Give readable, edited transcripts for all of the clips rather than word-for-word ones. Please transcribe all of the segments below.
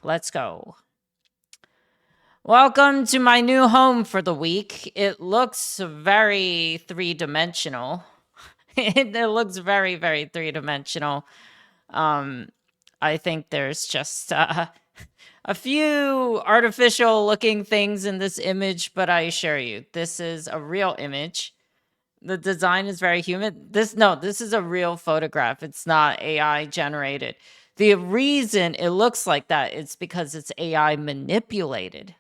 Let's go. Welcome to my new home for the week. It looks very three-dimensional. It looks very, very three-dimensional. I think there's just a few artificial looking things in this image, but I assure you, this is a real image. The design is very human. This is a real photograph. It's not AI generated. The reason it looks like that is because it's AI manipulated.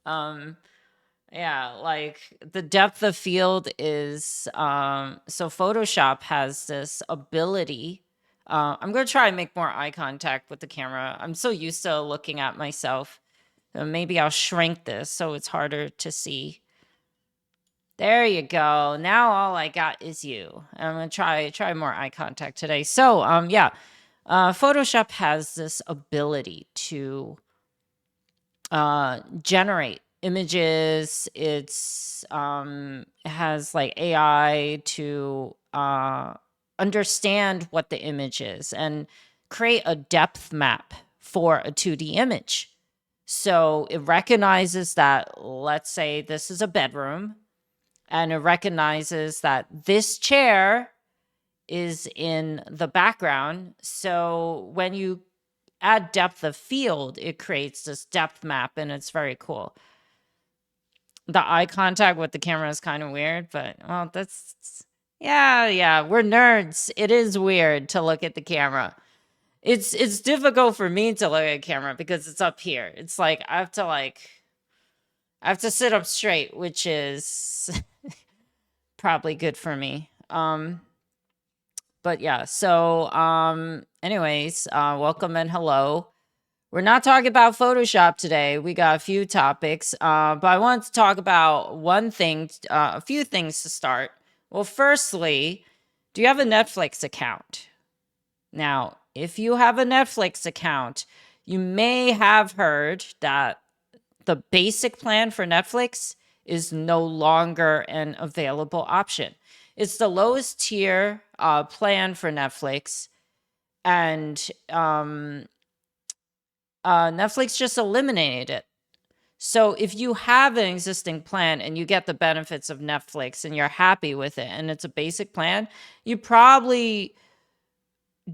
Yeah, like the depth of field is so Photoshop has this ability. I'm gonna try and make more eye contact with the camera. I'm so used to looking at myself. Maybe I'll shrink this so it's harder to see. There you go. Now all I got is you. I'm gonna try more eye contact today. So yeah, Photoshop has this ability to generate images. It has like AI to understand what the image is and create a depth map for a 2D image. So it recognizes that, let's say this is a bedroom, and it recognizes that this chair is in the background. So when you add depth of field, it creates this depth map, and it's very cool. The eye contact with the camera is kind of weird, but well, that's yeah, we're nerds. It is weird to look at the camera. It's difficult for me to look at a camera because it's up here. It's like I have to sit up straight, which is probably good for me. But yeah, so anyways, welcome and hello. We're not talking about Photoshop today. We got a few topics, but I wanted to talk about one thing, a few things to start. Well, firstly, do you have a Netflix account? Now, if you have a Netflix account, you may have heard that the basic plan for Netflix is no longer an available option. It's the lowest tier plan for Netflix, and Netflix just eliminated it. So if you have an existing plan and you get the benefits of Netflix and you're happy with it and it's a basic plan, you probably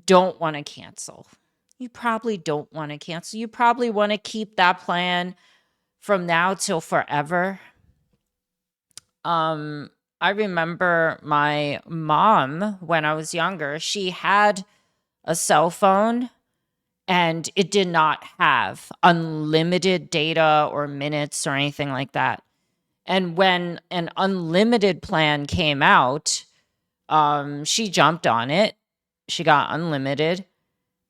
don't want to cancel. You probably don't want to cancel. You probably want to keep that plan from now till forever. I remember my mom when I was younger, she had a cell phone and it did not have unlimited data or minutes or anything like that. And when an unlimited plan came out, she jumped on it. She got unlimited,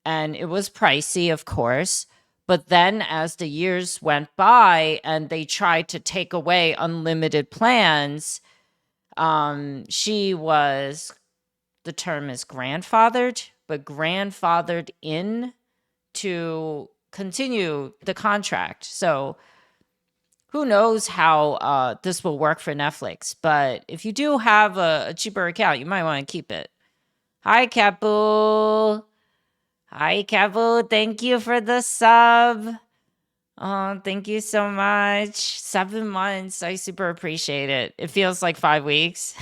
and it was pricey, of course. But then as the years went by and they tried to take away unlimited plans, she was, the term is grandfathered, but grandfathered in to continue the contract. So who knows how this will work for Netflix. But if you do have a cheaper account, you might want to keep it. Hi, Kapu. Hi, Kapu. Thank you for the sub. Oh, thank you so much. 7 months. I super appreciate it. It feels like 5 weeks.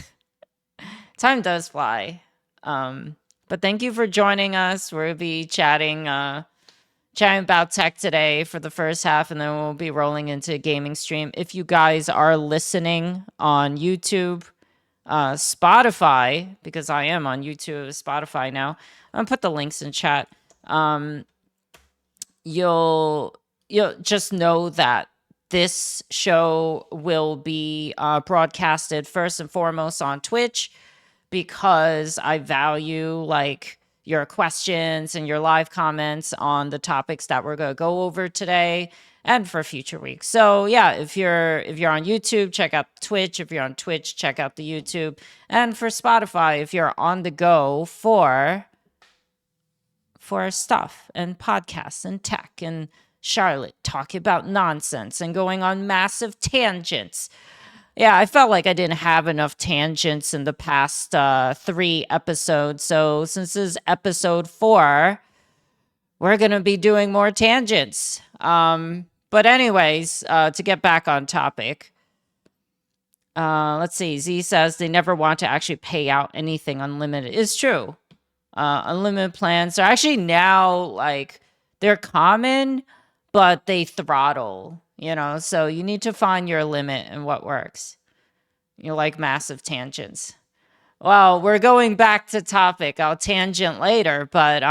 Time does fly. But thank you for joining us. We'll be chatting about tech today for the first half, and then we'll be rolling into a gaming stream. If you guys are listening on YouTube, Spotify, because I am on YouTube, Spotify now, I'm gonna put the links in chat. You'll just know that this show will be broadcasted first and foremost on Twitch, because I value like your questions and your live comments on the topics that we're going to go over today and for future weeks. So yeah, if you're on YouTube, check out Twitch. If you're on Twitch, check out the YouTube. And for Spotify, if you're on the go for stuff and podcasts and tech and Sharlit talking about nonsense and going on massive tangents. Yeah, I felt like I didn't have enough tangents in the past 3 episodes. So since this is episode 4, we're going to be doing more tangents. But anyways, to get back on topic, let's see. Z says they never want to actually pay out anything unlimited. It's true. Unlimited plans are actually now like they're common, but they throttle, so you need to find your limit and what works. You like massive tangents. Well, we're going back to topic. I'll tangent later, but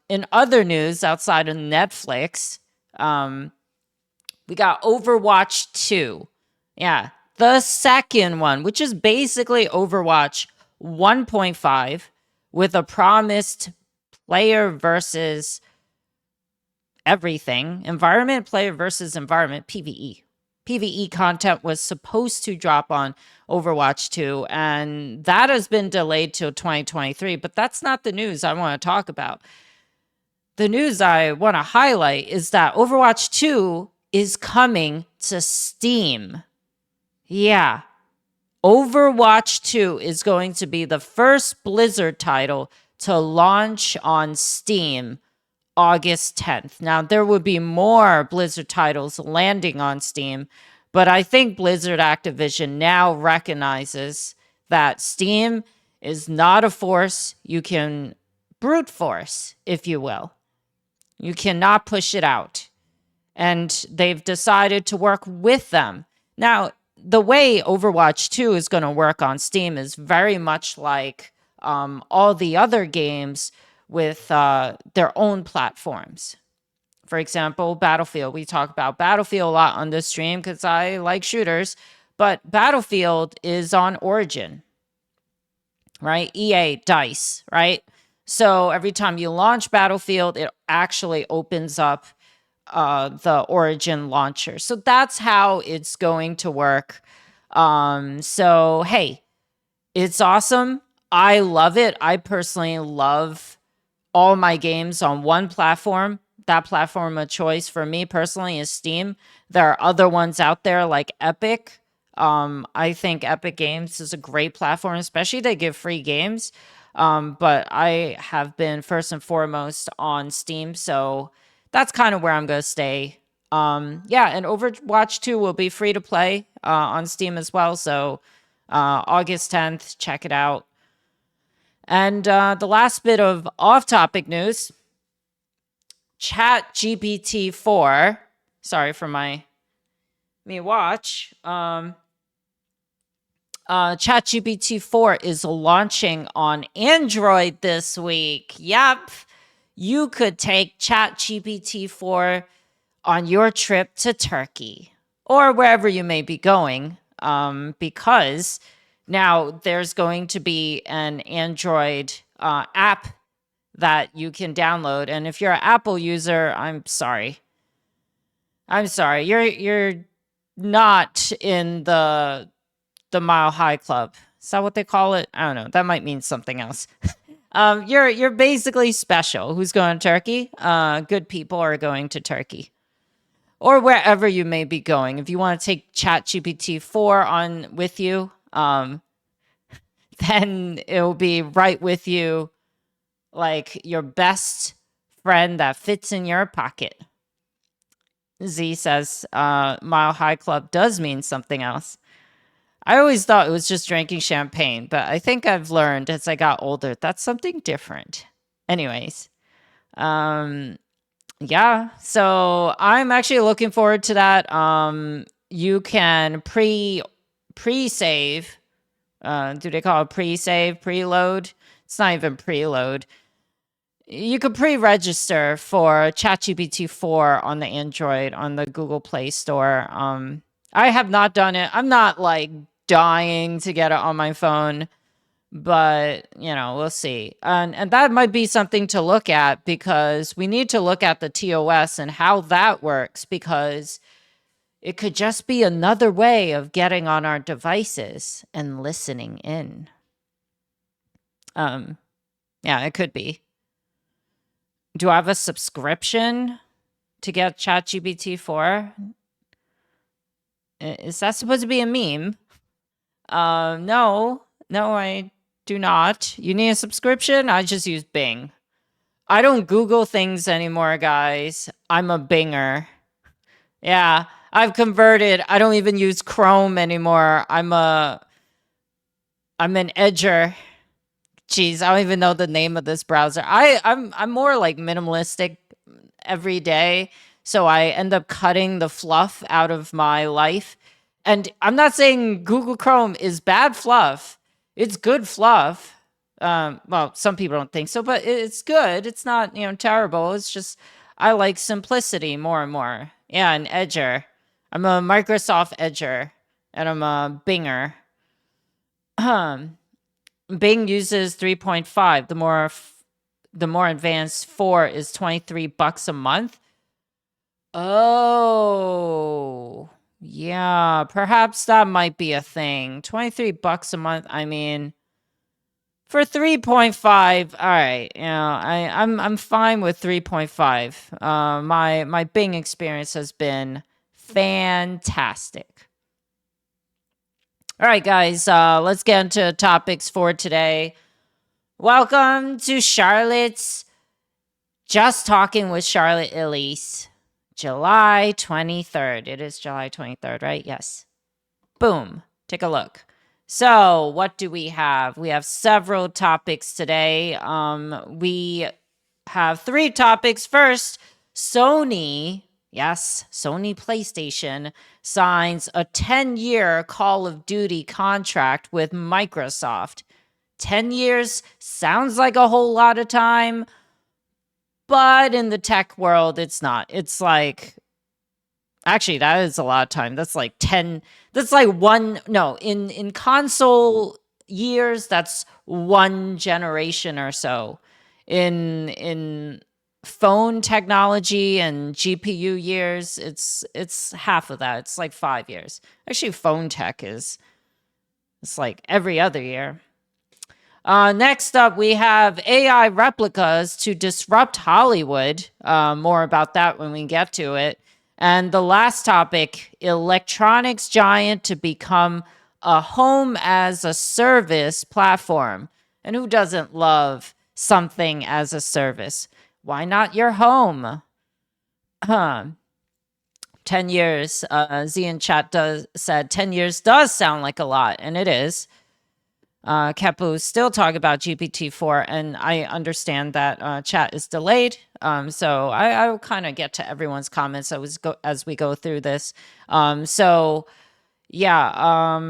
in other news outside of Netflix, we got Overwatch 2. Yeah, the second one, which is basically Overwatch 1.5 with a promised player versus everything, environment, player versus environment, PvE. PvE content was supposed to drop on Overwatch 2, and that has been delayed till 2023, but that's not the news I want to talk about. The news I want to highlight is that Overwatch 2 is coming to Steam. Yeah. Overwatch 2 is going to be the first Blizzard title to launch on Steam August 10th. Now, there will be more Blizzard titles landing on Steam, but I think Blizzard Activision now recognizes that Steam is not a force you can brute force, if you will. You cannot push it out. And they've decided to work with them. Now, the way Overwatch 2 is going to work on Steam is very much like all the other games with their own platforms. For example, Battlefield. We talk about Battlefield a lot on this stream because I like shooters, but Battlefield is on Origin, right? EA, DICE, right? So every time you launch Battlefield, it actually opens up the Origin launcher. So that's how it's going to work. So, hey, it's awesome. I love it. I personally love all my games on one platform. That platform of choice for me personally is Steam. There are other ones out there like Epic. I think Epic Games is a great platform, especially they give free games. But I have been first and foremost on Steam, so that's kind of where I'm going to stay. Yeah, and Overwatch 2 will be free to play on Steam as well, so August 10th, check it out. And the last bit of off-topic news, ChatGPT 4, sorry for me watch, ChatGPT 4 is launching on Android this week. Yep, you could take ChatGPT 4 on your trip to Turkey or wherever you may be going, because now there's going to be an Android app that you can download. And if you're an Apple user, I'm sorry. You're not in the Mile High Club. Is that what they call it? I don't know. That might mean something else. You're basically special. Who's going to Turkey? Good people are going to Turkey. Or wherever you may be going. If you want to take ChatGPT 4 on with you, then it'll be right with you, like your best friend that fits in your pocket. Z says Mile High Club does mean something else. I always thought it was just drinking champagne, but I think I've learned as I got older that's something different. Anyways, yeah, so I'm actually looking forward to that. You can pre-save. Do they call it pre-save, preload? It's not even preload. You could pre-register for ChatGPT 4 on the Android, on the Google Play Store. I have not done it. I'm not like dying to get it on my phone, but we'll see. And that might be something to look at, because we need to look at the TOS and how that works, because it could just be another way of getting on our devices and listening in. Yeah, it could be. Do I have a subscription to get ChatGPT 4? Is that supposed to be a meme? No, I do not. You need a subscription? I just use Bing. I don't Google things anymore, guys. I'm a Binger. Yeah, I've converted. I don't even use Chrome anymore. I'm an edger. Jeez, I don't even know the name of this browser. I'm more like minimalistic every day, so I end up cutting the fluff out of my life. And I'm not saying Google Chrome is bad fluff. It's good fluff. Well, some people don't think so, but it's good. It's not, terrible. It's just I like simplicity more and more. Yeah, an edger. I'm a Microsoft edger, and I'm a Binger. Bing uses 3.5. The more advanced 4 is $23 a month. Oh, yeah, perhaps that might be a thing. $23 a month. I mean, for 3.5, all right, I'm fine with 3.5. My Bing experience has been fantastic. All right, guys, let's get into topics for today. Welcome to Charlotte's Just Talking with Sharlit Elise, July 23rd. It is July 23rd, right? Yes. Boom. Take a look. So, what do we have? We have several topics today. We have 3 topics. First, Sony, yes, Sony PlayStation signs a 10-year Call of Duty contract with Microsoft. 10 years sounds like a whole lot of time, but in the tech world, it's not. It's like, actually, that is a lot of time. That's like 10, that's like one, no, in console years, that's one generation or so. In phone technology and GPU years, it's half of that. It's like 5 years. Actually, phone tech it's like every other year. Next up, we have AI replicas to disrupt Hollywood. More about that when we get to it. And the last topic, electronics giant to become a home as a service platform. And who doesn't love something as a service? Why not your home? 10 years, Z in chat said 10 years does sound like a lot, and it is. Kepu still talk about GPT-4, and I understand that chat is delayed. So I will kind of get to everyone's comments as we go through this. So yeah,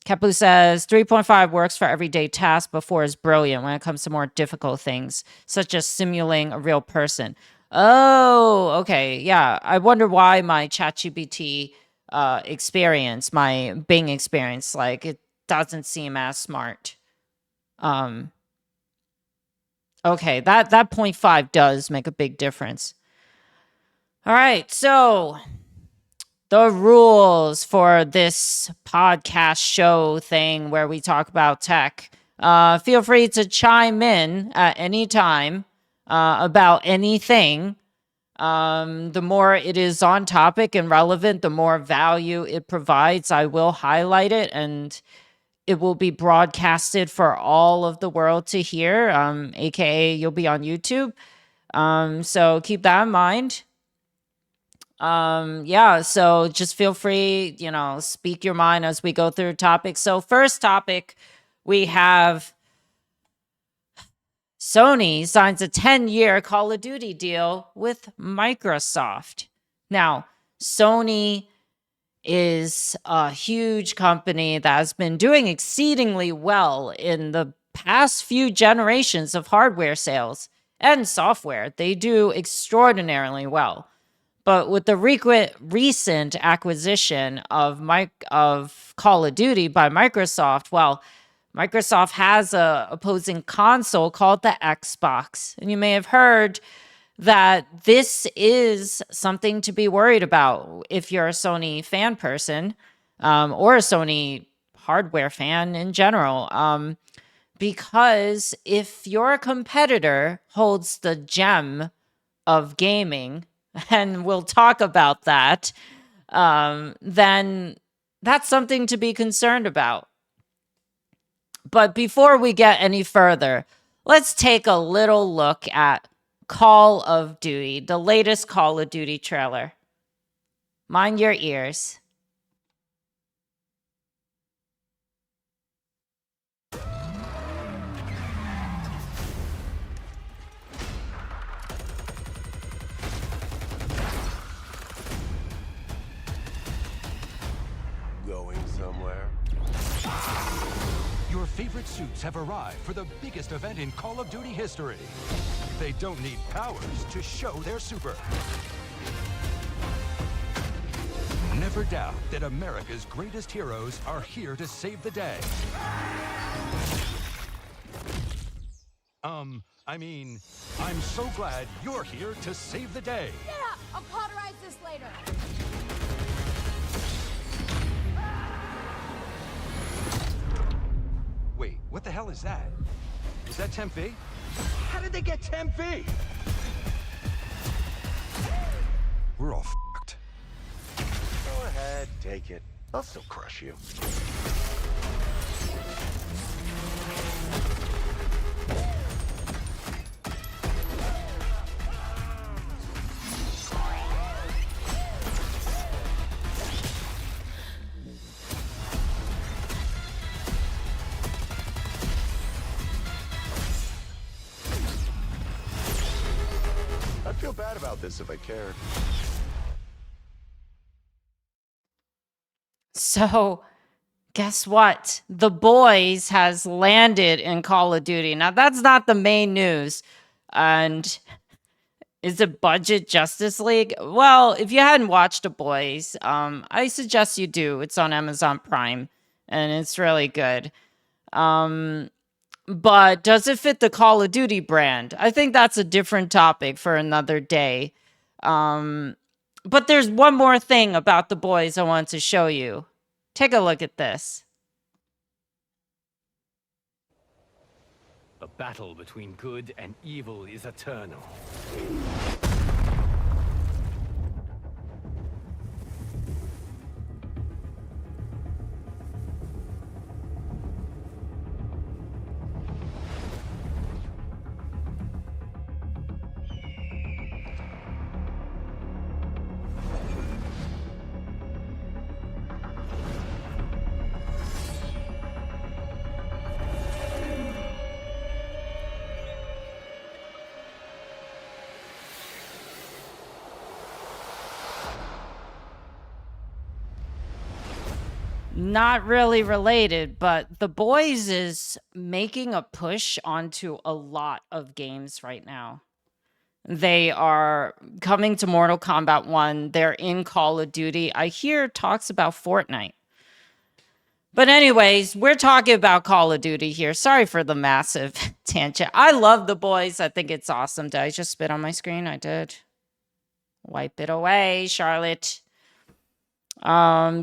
Kepu says 3.5 works for everyday tasks, but 4 is brilliant when it comes to more difficult things, such as simulating a real person. Oh, okay. Yeah. I wonder why my ChatGPT experience, my Bing experience, like it doesn't seem as smart. Okay, that 0.5 does make a big difference. All right, so the rules for this podcast show thing where we talk about tech. Feel free to chime in at any time about anything. The more it is on topic and relevant, the more value it provides. I will highlight it, and it will be broadcasted for all of the world to hear, aka you'll be on YouTube. So keep that in mind. Yeah, so just feel free, speak your mind as we go through topics. So first topic, we have Sony signs a 10-year Call of Duty deal with Microsoft. Now, Sony is a huge company that has been doing exceedingly well in the past few generations of hardware sales and software. They do extraordinarily well. But with the recent acquisition of Call of Duty by Microsoft, well, Microsoft has a opposing console called the Xbox. And you may have heard that this is something to be worried about if you're a Sony fan person, or a Sony hardware fan in general. Because if your competitor holds the gem of gaming, and we'll talk about that, then that's something to be concerned about. But before we get any further, let's take a little look at Call of Duty, the latest Call of Duty trailer. Mind your ears. Going somewhere? Your favorite suits have arrived for the biggest event in Call of Duty history. They don't need powers to show their super. Never doubt that America's greatest heroes are here to save the day. I'm so glad you're here to save the day. Yeah, I'll cauterize this later. Wait, what the hell is that? Is that Temp V? How did they get Temp V? We're all f***ed. Go ahead, take it. I'll still crush you. I'd feel bad about this if I cared. So, guess what? The Boys has landed in Call of Duty. Now, that's not the main news. And is it budget Justice League? Well, if you hadn't watched The Boys, I suggest you do. It's on Amazon Prime, and it's really good. But does it fit the Call of Duty brand? I think that's a different topic for another day. But there's one more thing about The Boys I want to show you. Take a look at this. The battle between good and evil is eternal. Not really related, but The Boys is making a push onto a lot of games right now. They are coming to Mortal Kombat 1. They're in Call of Duty. I hear talks about Fortnite. But anyways, we're talking about Call of Duty here. Sorry for the massive tangent. I love The Boys. I think it's awesome. Did I just spit on my screen? I did. Wipe it away, Charlotte. So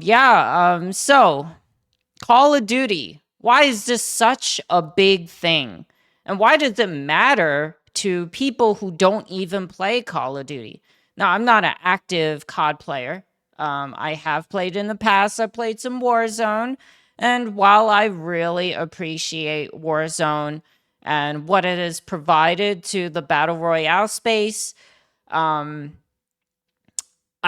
Call of Duty. Why is this such a big thing? And why does it matter to people who don't even play Call of Duty? Now, I'm not an active COD player. I have played in the past. I played some Warzone. And while I really appreciate Warzone and what it has provided to the Battle Royale space, I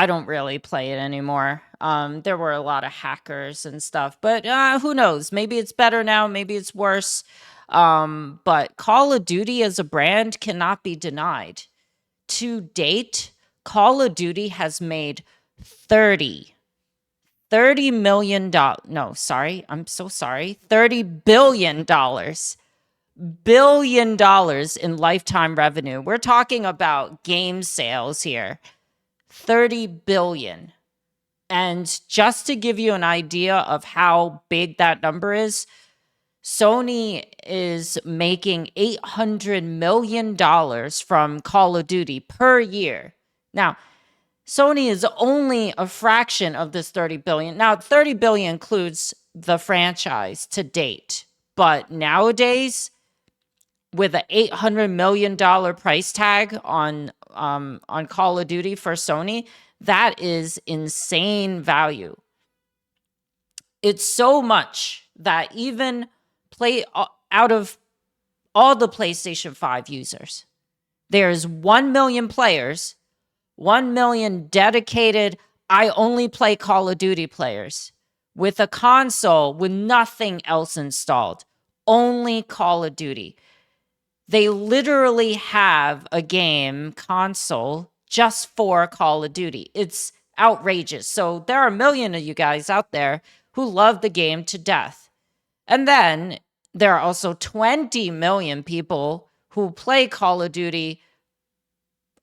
don't really play it anymore. There were a lot of hackers and stuff, but who knows? Maybe it's better now. Maybe it's worse. But Call of Duty as a brand cannot be denied. To date, Call of Duty has made $30 million. No, sorry. I'm so sorry. $30 billion. Billion dollars in lifetime revenue. We're talking about game sales here. 30 billion. And just to give you an idea of how big that number is, Sony is making $800 million from Call of Duty per year. Now, Sony is only a fraction of this 30 billion. Now, 30 billion includes the franchise to date. But nowadays, with an $800 million price tag on Call of Duty for Sony, that is insane value. It's so much that even out of all the PlayStation 5 users, There's 1 million players, 1 million dedicated, I only play Call of Duty players with a console with nothing else installed, only Call of Duty. They literally have a game console just for Call of Duty. It's outrageous. So there are a million of you guys out there who love the game to death. And then there are also 20 million people who play Call of Duty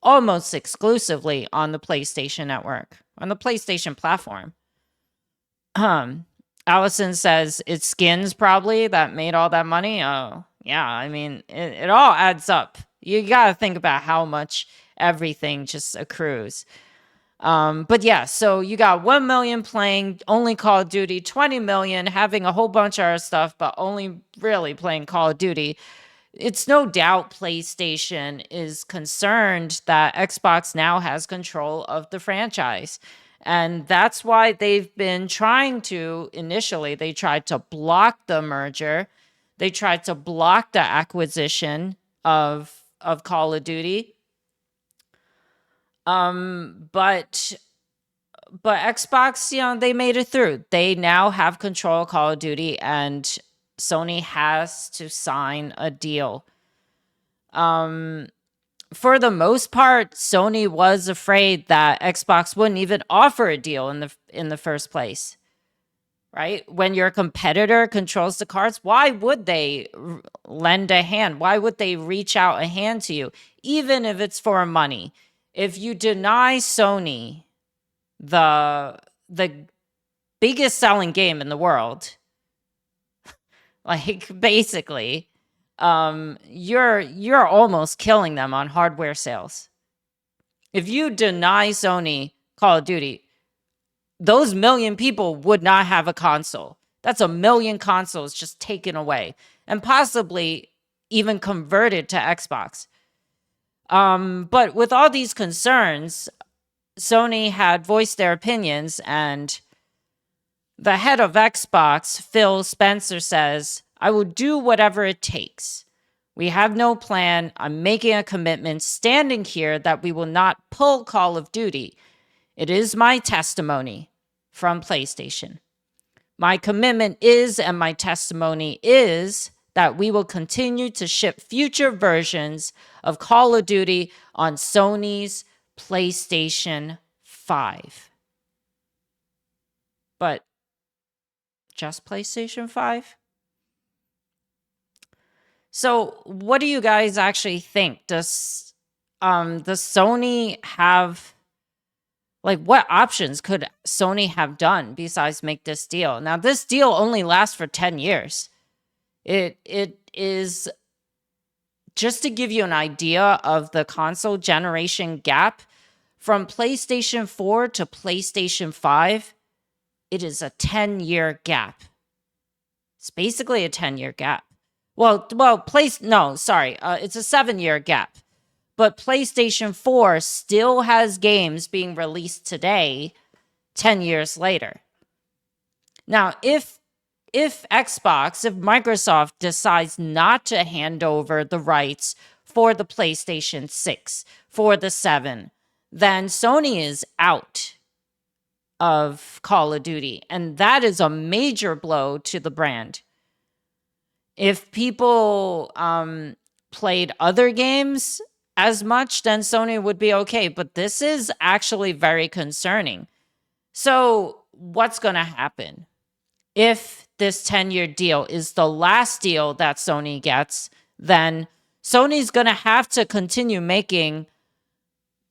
almost exclusively on the PlayStation Network, on the PlayStation platform. Allison says it's skins probably that made all that money. Oh, yeah. I mean, it all adds up. You got to think about how much everything just accrues. But yeah, so you got 1 million playing only Call of Duty, 20 million having a whole bunch of other stuff, but only really playing Call of Duty. It's no doubt PlayStation is concerned that Xbox now has control of the franchise. And that's why they've been trying to, initially, they tried to block the merger. They tried to block the acquisition of Call of Duty. But Xbox, you know, they made it through. They now have control of Call of Duty, and Sony has to sign a deal. For the most part, Sony was afraid that Xbox wouldn't even offer a deal in the first place. Right? When your competitor controls the cards, why would they lend a hand? Why would they reach out a hand to you, even if it's for money? If you deny Sony the biggest selling game in the world, like basically, you're almost killing them on hardware sales. If you deny Sony Call of Duty, those million people would not have a console. That's a million consoles just taken away and possibly even converted to Xbox. But with all these concerns, Sony had voiced their opinions, and the head of Xbox, Phil Spencer, says, I will do whatever it takes. We have no plan. I'm making a commitment standing here that we will not pull Call of Duty. It is my testimony from PlayStation. My commitment is, and my testimony is, that we will continue to ship future versions of Call of Duty on Sony's PlayStation 5. But just PlayStation 5? So what do you guys actually think? Does Sony have, like, what options could Sony have done besides make this deal? Now, this deal only lasts for 10 years. It is, just to give you an idea of the console generation gap, from PlayStation 4 to PlayStation 5, it is a 10-year gap. It's basically a 10-year gap. It's a 7-year gap. But PlayStation 4 still has games being released today, 10 years later. Now, if Microsoft decides not to hand over the rights for the PlayStation 6, for the 7, then Sony is out of Call of Duty. And that is a major blow to the brand. If people played other games as much, then Sony would be okay. But this is actually very concerning. So what's going to happen? If this 10-year deal is the last deal that Sony gets, then Sony's going to have to continue making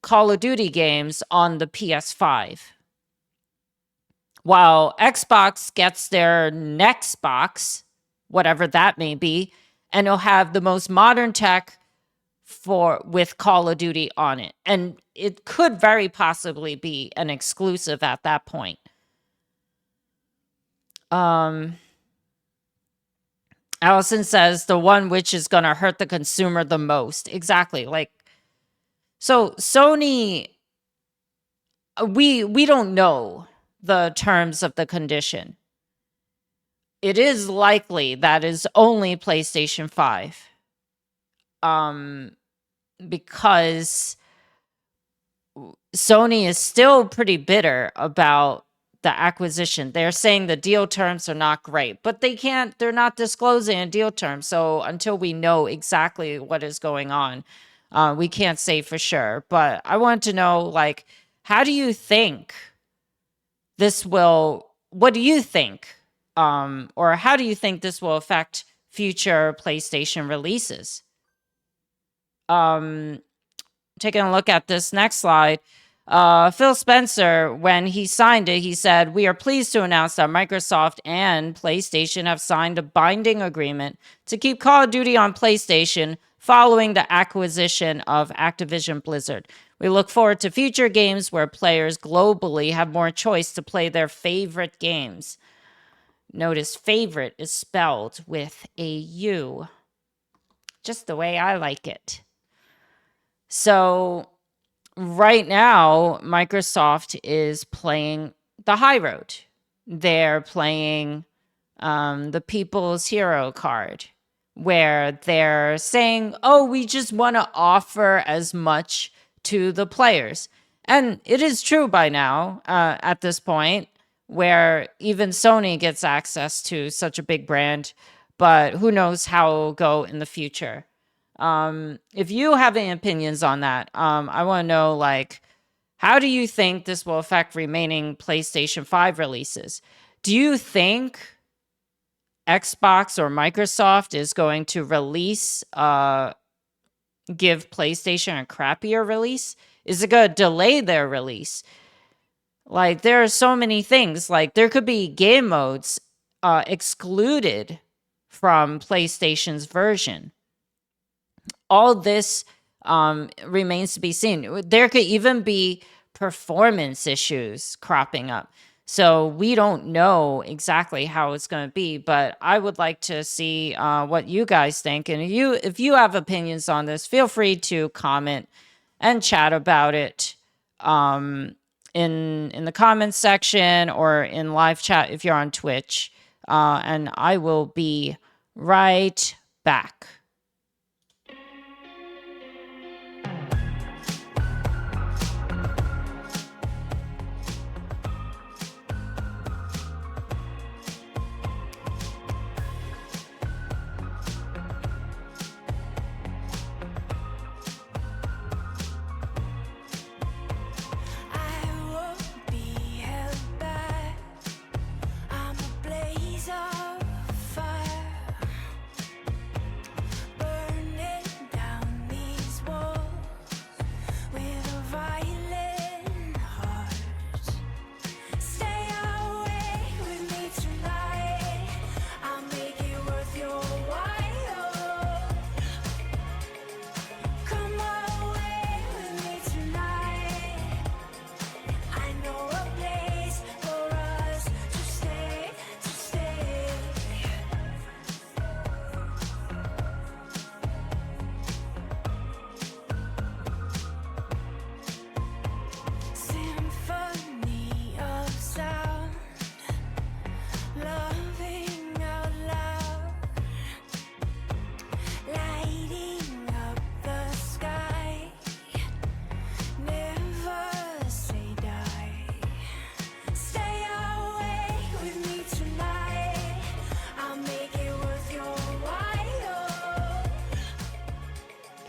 Call of Duty games on the PS5. While Xbox gets their next box, whatever that may be, and it'll have the most modern tech with Call of Duty on it. And it could very possibly be an exclusive at that point. Allison says the one which is going to hurt the consumer the most. Exactly. So Sony, we don't know the terms of the condition. It is likely that is only PlayStation 5. because Sony is still pretty bitter about the acquisition. They're saying the deal terms are not great, but they're not disclosing a deal term. So until we know exactly what is going on, we can't say for sure. But I want to know, like, how do you think what do you think? Or how do you think this will affect future PlayStation releases? Taking a look at this next slide, Phil Spencer, when he signed it, he said, "We are pleased to announce that Microsoft and PlayStation have signed a binding agreement to keep Call of Duty on PlayStation following the acquisition of Activision Blizzard. We look forward to future games where players globally have more choice to play their favorite games." Notice favorite is spelled with a U, just the way I like it. So right now, Microsoft is playing the high road. They're playing the people's hero card, where they're saying, oh, we just want to offer as much to the players. And it is true by now, at this point, where even Sony gets access to such a big brand, but who knows how it'll go in the future. If you have any opinions on that, I want to know, like, how do you think this will affect remaining PlayStation 5 releases? Do you think Xbox or Microsoft is going to give PlayStation a crappier release? Is it going to delay their release? Like, there are so many things. Like, there could be game modes excluded from PlayStation's version. All this remains to be seen. There could even be performance issues cropping up. So we don't know exactly how it's going to be, but I would like to see what you guys think. And if you have opinions on this, feel free to comment and chat about it in the comments section or in live chat if you're on Twitch. And I will be right back.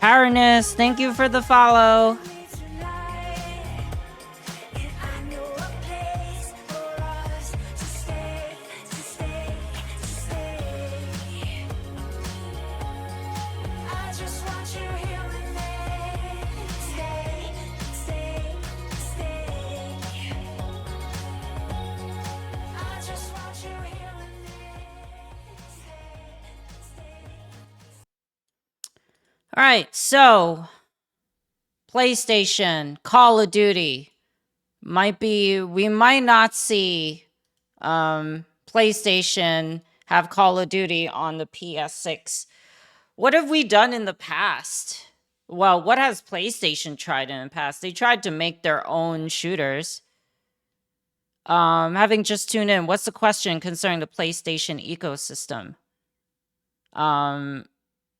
Paranus, thank you for the follow. All right, so PlayStation, Call of Duty we might not see PlayStation have Call of Duty on the PS6. What have we done in the past? Well, what has PlayStation tried in the past? They tried to make their own shooters. Having just tuned in, what's the question concerning the PlayStation ecosystem?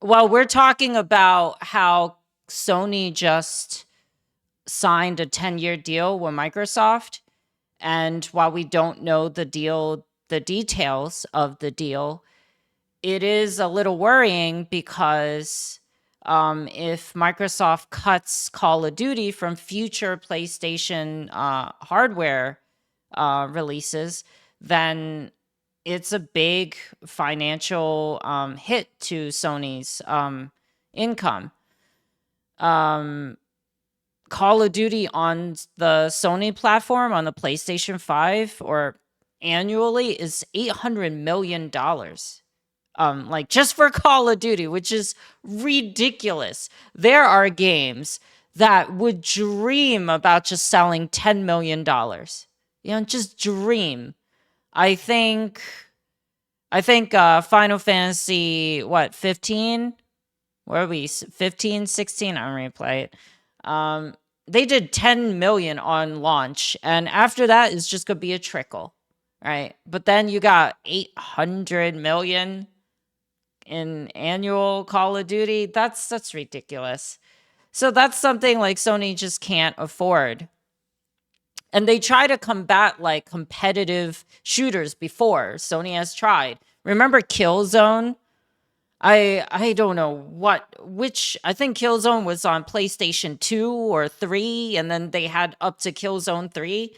Well, we're talking about how Sony just signed a 10-year deal with Microsoft. And while we don't know the details of the deal, it is a little worrying because if Microsoft cuts Call of Duty from future PlayStation hardware releases, then it's a big financial hit to Sony's income. Call of Duty on the Sony platform, on the PlayStation 5, or annually is $800 million. Like just for Call of Duty, which is ridiculous. There are games that would dream about just selling $10 million. Just dream. I think Final Fantasy, 15? Where are we? 15, 16? I don't really play it. They did 10 million on launch, and after that it's just gonna be a trickle, right? But then you got 800 million in annual Call of Duty. That's ridiculous. So that's something like Sony just can't afford. And they try to combat like competitive shooters before. Sony has tried. Remember Killzone? I don't know which, I think Killzone was on PlayStation 2 or 3, and then they had up to Killzone 3.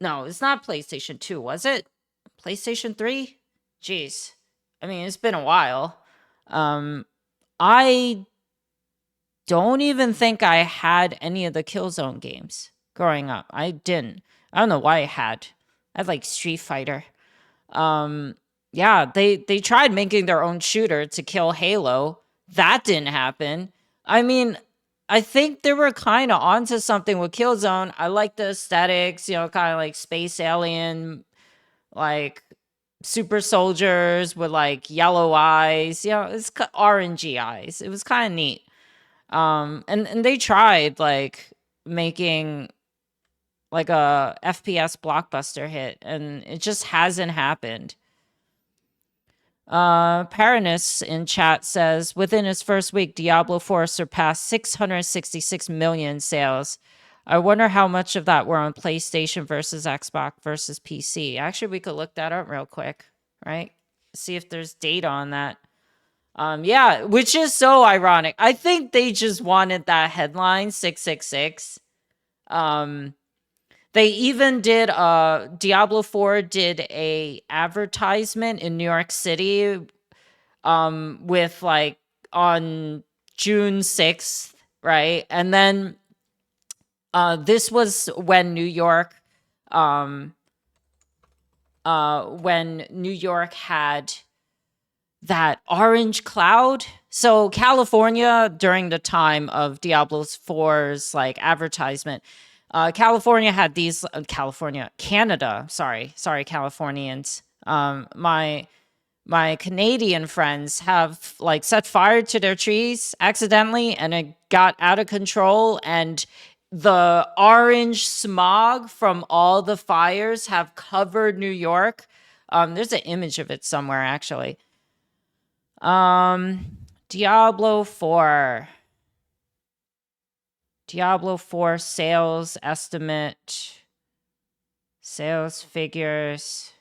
No, it's not PlayStation 2, was it? PlayStation 3? Jeez. I mean, it's been a while. I don't even think I had any of the Killzone games growing up. I didn't. I don't know why I had. I had like Street Fighter. Yeah, they tried making their own shooter to kill Halo. That didn't happen. I mean, I think they were kind of onto something with Killzone. I like the aesthetics, kind of like space alien, like super soldiers with like yellow eyes. It's orangey eyes. It was kind of neat. And they tried like making like a FPS blockbuster hit, and it just hasn't happened. Paranus in chat says, within its first week, Diablo 4 surpassed 666 million sales. I wonder how much of that were on PlayStation versus Xbox versus PC. Actually, we could look that up real quick, right? See if there's data on that. Yeah, which is so ironic. I think they just wanted that headline, 666. They even did Diablo 4 did a advertisement in New York City with like on June 6th, right? And then this was when New York had that orange cloud. So California, during the time of Diablo 4's like advertisement, California had these Canada, sorry, Californians. My Canadian friends have like set fire to their trees accidentally, and it got out of control, and the orange smog from all the fires have covered New York. There's an image of it somewhere actually. Diablo 4 sales estimate, sales figures.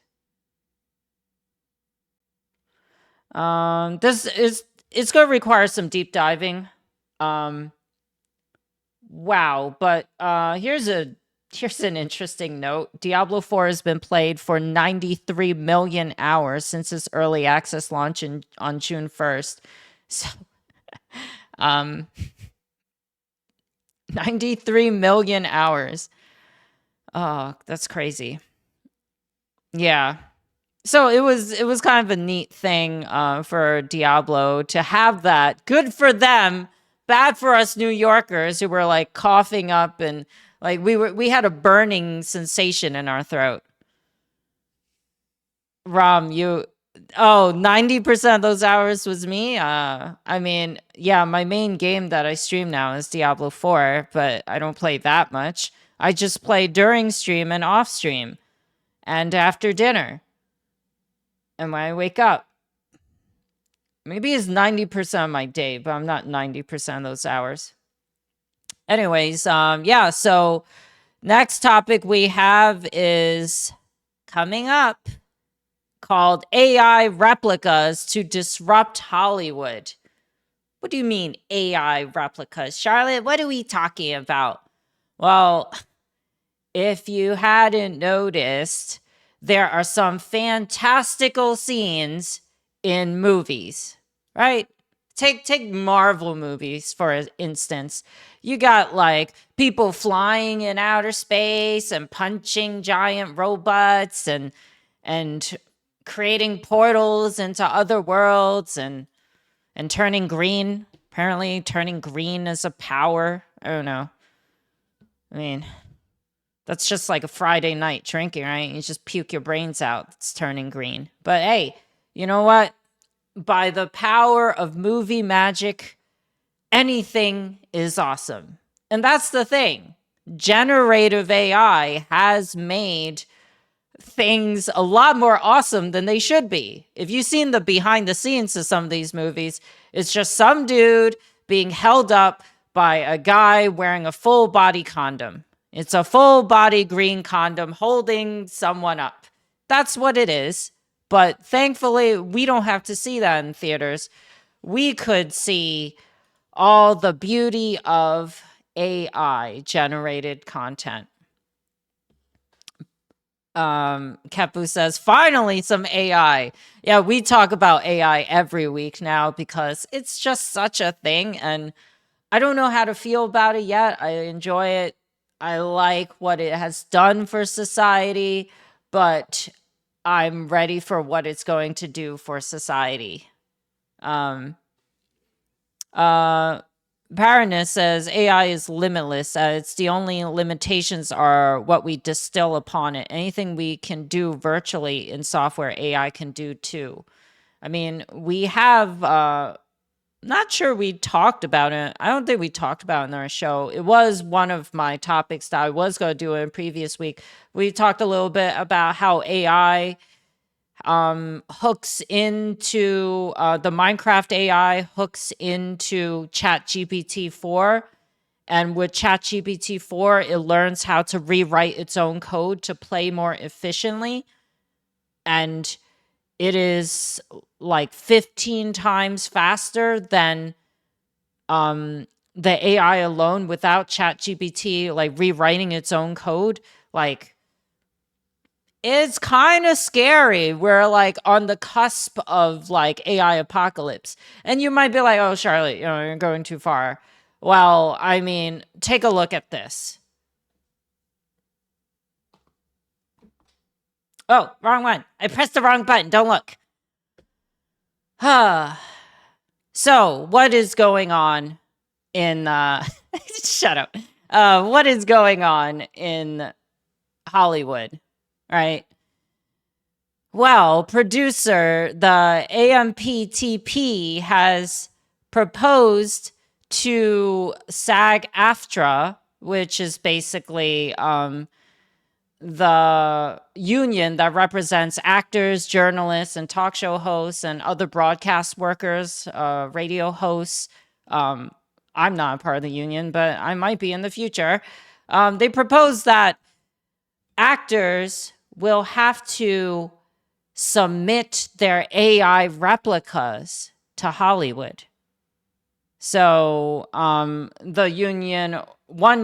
It's going to require some deep diving. Wow, but here's an interesting note. Diablo 4 has been played for 93 million hours since its early access launch on June 1st. So 93 million hours. Oh, that's crazy. Yeah. So it was kind of a neat thing for Diablo to have that. Good for them. Bad for us New Yorkers who were like coughing up, and like we had a burning sensation in our throat. Rom, 90% of those hours was me. I mean, yeah, my main game that I stream now is Diablo 4, but I don't play that much. I just play during stream and off stream and after dinner and when I wake up. Maybe it's 90% of my day, but I'm not 90% of those hours. Anyways, yeah, so next topic we have is coming up called AI replicas to disrupt Hollywood. What do you mean AI replicas? Charlotte, what are we talking about? Well, if you hadn't noticed, there are some fantastical scenes in movies, right? Take Marvel movies for instance. You got like people flying in outer space and punching giant robots and creating portals into other worlds and turning green. Apparently turning green is a power. I don't know. I mean, that's just like a Friday night drinking, right? You just puke your brains out. It's turning green. But hey, you know what? By the power of movie magic, anything is awesome. And that's the thing. Generative AI has made things a lot more awesome than they should be. If you've seen the behind the scenes of some of these movies, it's just some dude being held up by a guy wearing a full body condom. It's a full body green condom holding someone up. That's what it is. But thankfully, we don't have to see that in theaters. We could see all the beauty of AI generated content. Kepu says, finally some AI. Yeah, we talk about AI every week now because it's just such a thing. And I don't know how to feel about it yet. I enjoy it. I like what it has done for society, but I'm ready for what it's going to do for society. Baroness says AI is limitless. It's the only limitations are what we distill upon it. Anything we can do virtually in software, AI can do too. I mean, we have, not sure we talked about it. I don't think we talked about it in our show. It was one of my topics that I was going to do in previous week. We talked a little bit about how AI hooks into the Minecraft AI hooks into ChatGPT 4. And with ChatGPT 4, it learns how to rewrite its own code to play more efficiently. And it is like 15 times faster than the AI alone without ChatGPT, like rewriting its own code. Like, it's kind of scary. We're like on the cusp of like AI apocalypse. And you might be like, oh, Charlotte, you're going too far. Well, I mean, take a look at this. Oh, wrong one. I pressed the wrong button. Don't look. So, what is going on in shut up. What is going on in Hollywood? Right. Well, producer, the AMPTP has proposed to SAG-AFTRA, which is basically the union that represents actors, journalists, and talk show hosts and other broadcast workers, radio hosts. I'm not a part of the union, but I might be in the future. They proposed that actors will have to submit their AI replicas to Hollywood. So one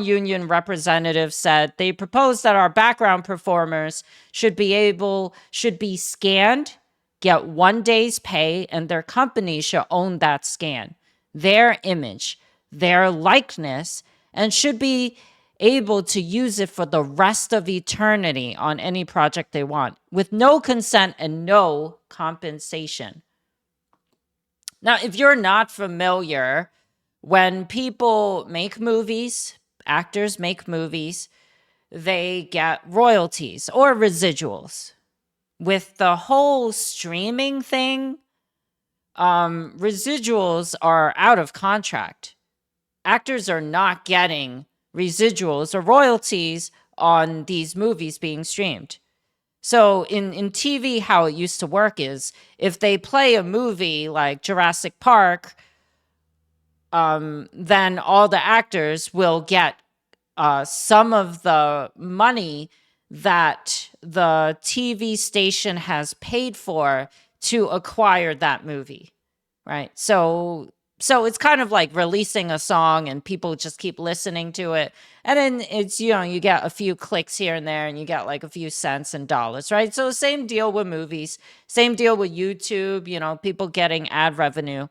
union representative said they proposed that our background performers should be scanned, get 1 day's pay, and their company should own that scan, their image, their likeness, and should be able to use it for the rest of eternity on any project they want with no consent and no compensation. Now, if you're not familiar, when people make movies, actors make movies, they get royalties or residuals. With the whole streaming thing, residuals are out of contract. Actors are not getting residuals or royalties on these movies being streamed. So in TV, how it used to work is if they play a movie like Jurassic Park, then all the actors will get some of the money that the TV station has paid for to acquire that movie, right? So it's kind of like releasing a song and people just keep listening to it. And then it's, you get a few clicks here and there and you get like a few cents and dollars, right? So same deal with movies, same deal with YouTube, people getting ad revenue.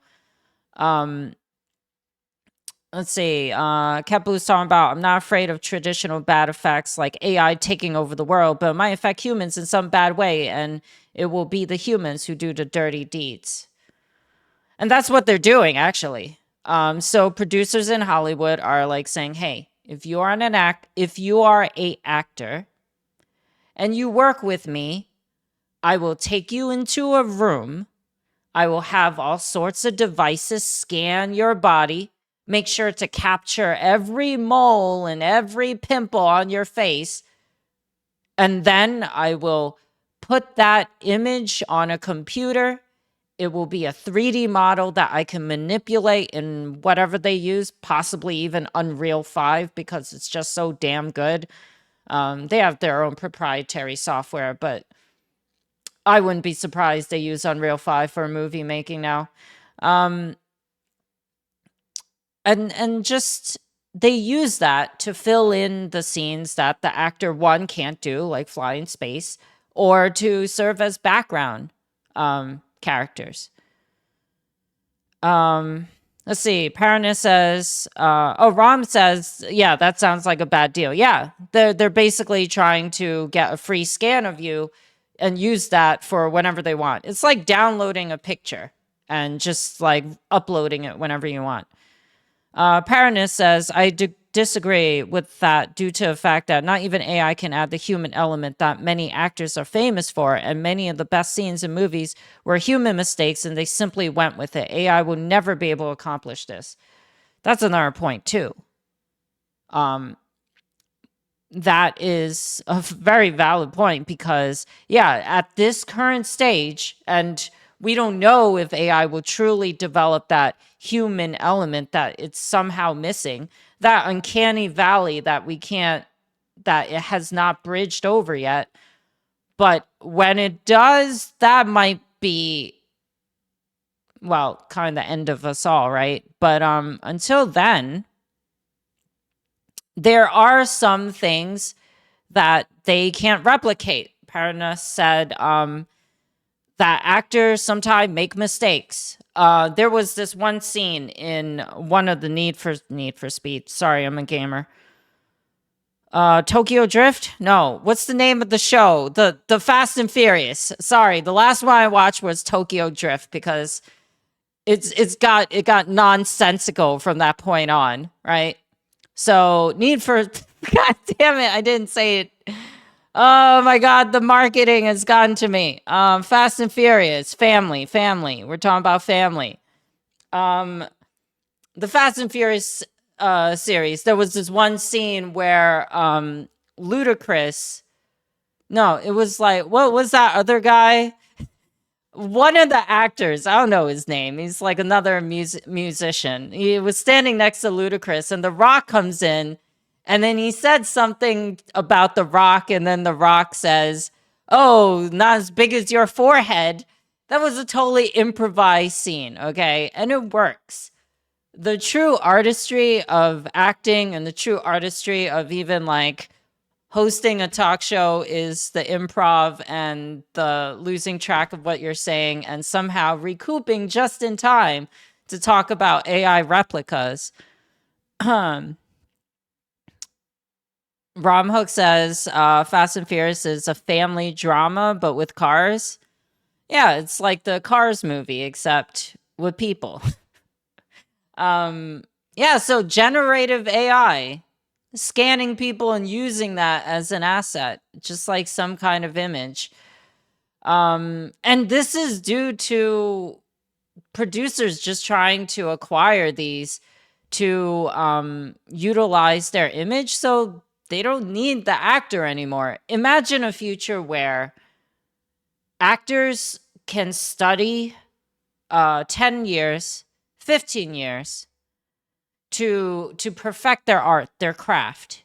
Let's see. Kepu's talking about, I'm not afraid of traditional bad effects like AI taking over the world, but it might affect humans in some bad way, and it will be the humans who do the dirty deeds. And that's what they're doing, actually. So producers in Hollywood are like saying, hey, if you are a actor and you work with me, I will take you into a room. I will have all sorts of devices scan your body, make sure to capture every mole and every pimple on your face. And then I will put that image on a computer. It will be a 3D model that I can manipulate in whatever they use, possibly even Unreal 5, because it's just so damn good. They have their own proprietary software, but I wouldn't be surprised they use Unreal 5 for movie making now. And just they use that to fill in the scenes that the actor one can't do, like fly in space, or to serve as background characters. Let's see. Parana says, Ram says, yeah, that sounds like a bad deal. Yeah, they're basically trying to get a free scan of you and use that for whenever they want. It's like downloading a picture and just like uploading it whenever you want. Paranis says, I disagree with that due to the fact that not even AI can add the human element that many actors are famous for, and many of the best scenes in movies were human mistakes and they simply went with it. AI will never be able to accomplish this. That's another point too. That is a very valid point because, yeah, at this current stage, and we don't know if AI will truly develop that human element that it's somehow missing, that uncanny valley that that it has not bridged over yet. But when it does, that might be, well, kind of the end of us all, right? But until then, there are some things that they can't replicate. Parna said that actors sometimes make mistakes. There was this one scene in one of the Need for Speed. Sorry, I'm a gamer. Tokyo Drift? No. What's the name of the show? The Fast and Furious. Sorry, the last one I watched was Tokyo Drift because it got nonsensical from that point on, right? So God damn it, I didn't say it. Oh my God, the marketing has gotten to me. Fast and Furious, family. We're talking about family. The Fast and Furious series, there was this one scene where Ludacris, no, it was like, what was that other guy? One of the actors, I don't know his name. He's like another musician. He was standing next to Ludacris, and The Rock comes in, and then he said something about The Rock, and then The Rock says, "Oh, not as big as your forehead." That was a totally improvised scene, okay? And it works. The true artistry of acting and the true artistry of even like hosting a talk show is the improv and the losing track of what you're saying and somehow recouping just in time to talk about AI replicas. Rom Hook says Fast and Furious is a family drama, but with cars. Yeah, it's like the Cars movie, except with people. Yeah, so generative AI. Scanning people and using that as an asset, just like some kind of image. And this is due to producers just trying to acquire these to utilize their image. So they don't need the actor anymore. Imagine a future where actors can study 10 years, 15 years to perfect their art, their craft.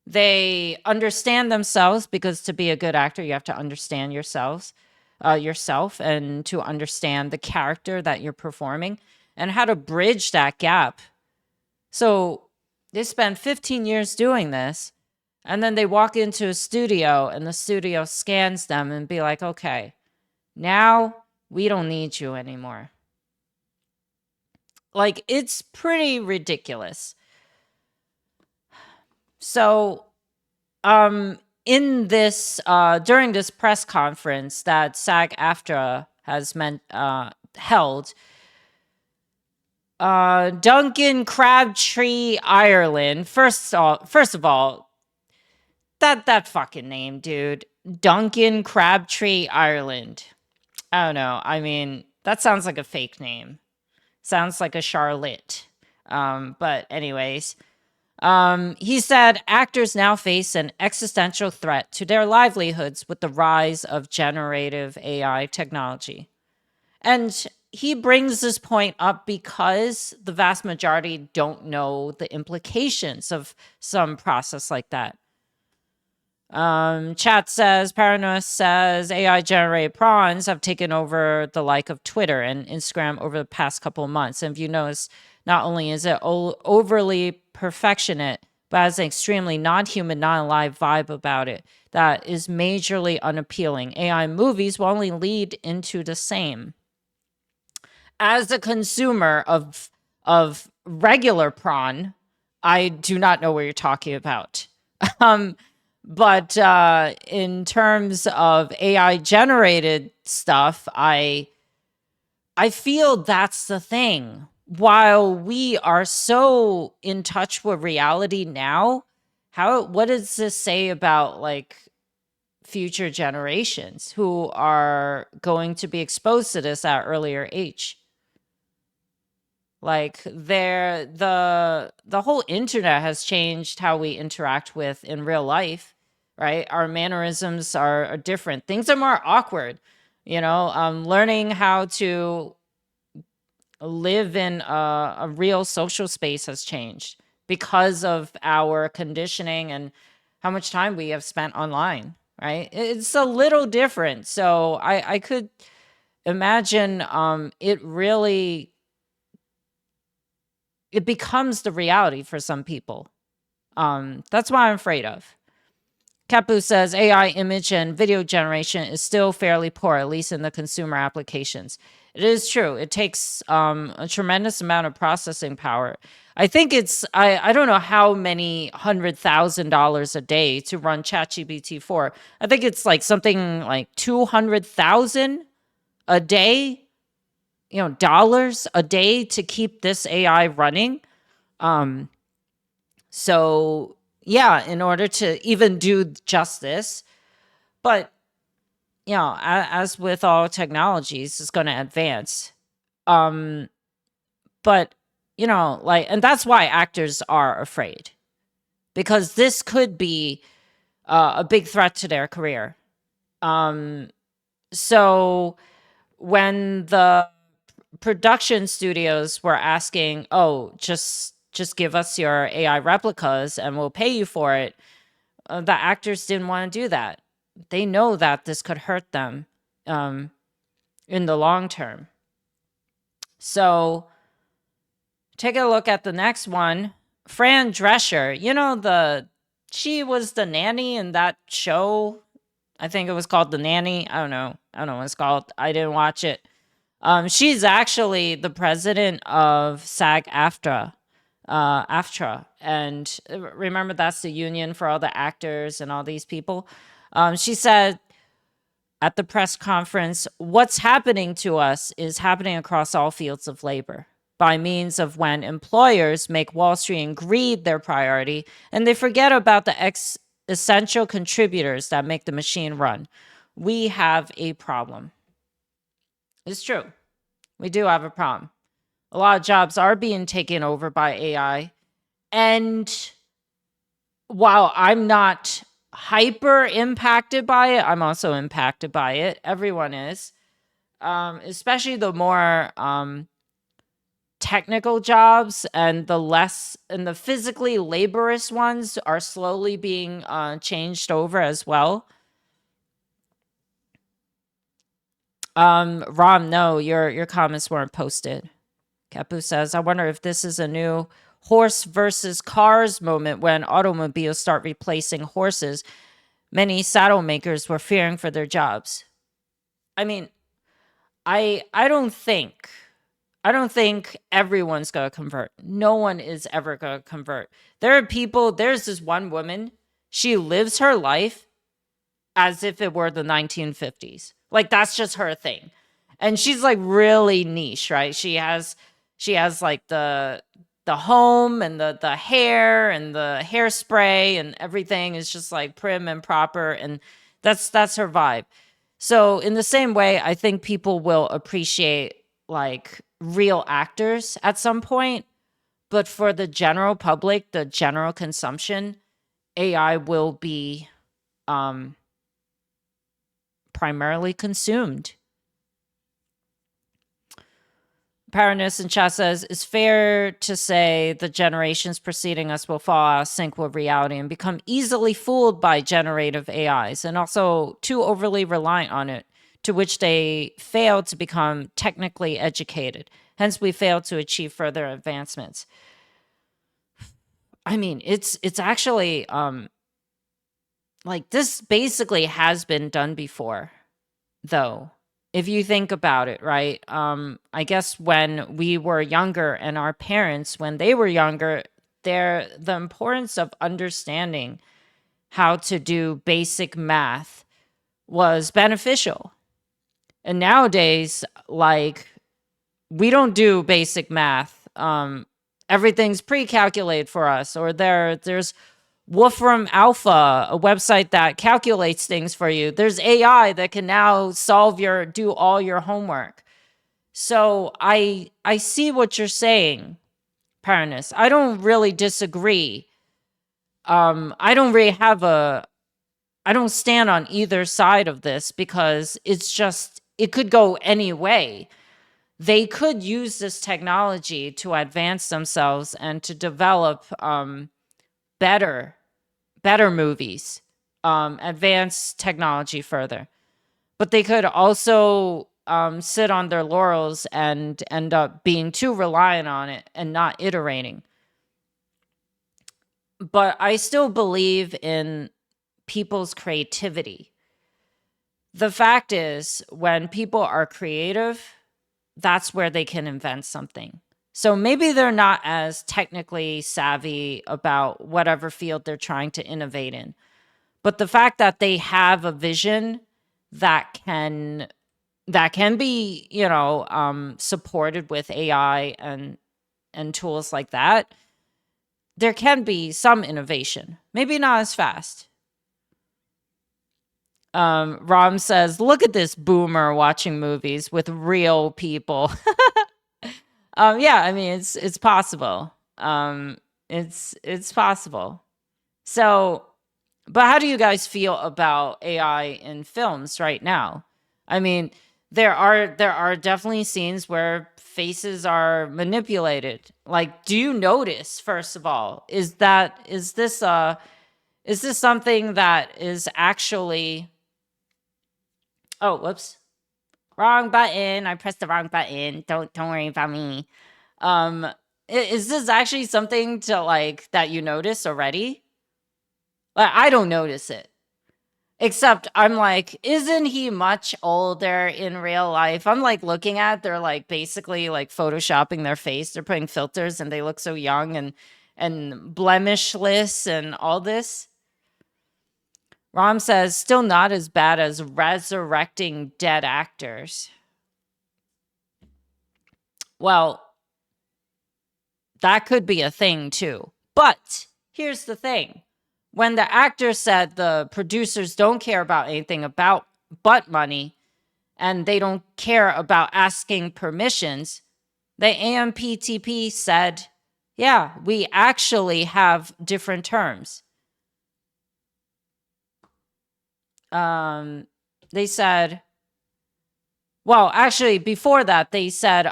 They understand themselves, because to be a good actor, you have to understand yourself, and to understand the character that you're performing and how to bridge that gap. So they spend 15 years doing this, and then they walk into a studio and the studio scans them and be like, okay, now we don't need you anymore. Like, it's pretty ridiculous. So, in this, during this press conference that SAG-AFTRA has held, Duncan Crabtree Ireland. First of all, that fucking name, dude. Duncan Crabtree Ireland. I don't know. I mean, that sounds like a fake name. Sounds like a Charlotte. But anyways, he said actors now face an existential threat to their livelihoods with the rise of generative AI technology. And he brings this point up because the vast majority don't know the implications of some process like that. Chat says, Paranoia says, AI generated prawns have taken over the like of Twitter and Instagram over the past couple of months. And if you notice, not only is it overly perfectionate, but has an extremely non-human, non-alive vibe about it that is majorly unappealing. AI movies will only lead into the same. As a consumer of regular prawn, I do not know what you're talking about. But in terms of AI generated stuff, I feel that's the thing. While we are so in touch with reality now, what does this say about like future generations who are going to be exposed to this at earlier age? Like the whole internet has changed how we interact with in real life, right? Our mannerisms are different. Things are more awkward, learning how to live in a real social space has changed because of our conditioning and how much time we have spent online, right? It's a little different. So I could imagine it becomes the reality for some people. That's what I'm afraid of. Kapu says AI image and video generation is still fairly poor, at least in the consumer applications. It is true. It takes a tremendous amount of processing power. I think I don't know how many $100,000 a day to run ChatGPT 4. I think it's like something like 200,000 a day, dollars a day to keep this AI running. So yeah, in order to even do just but as with all technologies, it's going to advance. But and that's why actors are afraid, because this could be a big threat to their career. So when the production studios were asking, oh, just give us your AI replicas and we'll pay you for it, the actors didn't want to do that. They know that this could hurt them in the long term. So take a look at the next one. Fran Drescher, she was the nanny in that show. I think it was called The Nanny. I don't know what it's called. I didn't watch it. She's actually the president of SAG-AFTRA. AFTRA, and remember, that's the union for all the actors and all these people. She said at the press conference, what's happening to us is happening across all fields of labor by means of when employers make Wall Street and greed their priority, and they forget about the essential contributors that make the machine run. We have a problem. It's true. We do have a problem. A lot of jobs are being taken over by AI. And while I'm not hyper impacted by it, I'm also impacted by it. Everyone is, especially the more technical jobs, and the physically laborious ones are slowly being changed over as well. Rom, no, your comments weren't posted. Capu says, I wonder if this is a new horse versus cars moment when automobiles start replacing horses. Many saddle makers were fearing for their jobs. I mean, I don't think everyone's going to convert. No one is ever going to convert. There's this one woman, she lives her life as if it were the 1950s. Like, that's just her thing. And she's like really niche, right? She has like the home and the hair and the hairspray and everything is just like prim and proper, and that's her vibe. So in the same way, I think people will appreciate like real actors at some point, but for the general public, the general consumption, AI will be primarily consumed. Paranus in chat says, it's fair to say the generations preceding us will fall out of sync with reality and become easily fooled by generative AIs, and also too overly reliant on it, to which they fail to become technically educated. Hence, we fail to achieve further advancements. I mean, it's actually like this basically has been done before, though. If you think about it, right? I guess when we were younger and our parents, when they were younger, the importance of understanding how to do basic math was beneficial. And nowadays, like, we don't do basic math. Everything's pre-calculated for us, or there's Wolfram Alpha, a website that calculates things for you. There's AI that can now do all your homework. So I see what you're saying, Paranus. I don't really disagree. I don't stand on either side of this, because it could go any way. They could use this technology to advance themselves and to develop better movies, advance technology further. But they could also sit on their laurels and end up being too reliant on it and not iterating. But I still believe in people's creativity. The fact is, when people are creative, that's where they can invent something. So maybe they're not as technically savvy about whatever field they're trying to innovate in. But the fact that they have a vision that can be, supported with AI and tools like that, there can be some innovation. Maybe not as fast. Rom says, look at this boomer watching movies with real people. Yeah, I mean, it's possible. It's possible. So, but how do you guys feel about AI in films right now? I mean, there are definitely scenes where faces are manipulated. Like, do you notice, first of all, is this something that is actually... Oh, whoops. Wrong button. I pressed the wrong button. Don't worry about me. Is this actually something that you notice already? Like, I don't notice it. Except I'm like, isn't he much older in real life? I'm like looking at, they're like basically like photoshopping their face. They're putting filters and they look so young and blemishless and all this. Rom says, still not as bad as resurrecting dead actors. Well, that could be a thing too. But here's the thing. When the actor said the producers don't care about anything but money, and they don't care about asking permissions, the AMPTP said, yeah, we actually have different terms. they said, well, actually, before that, they said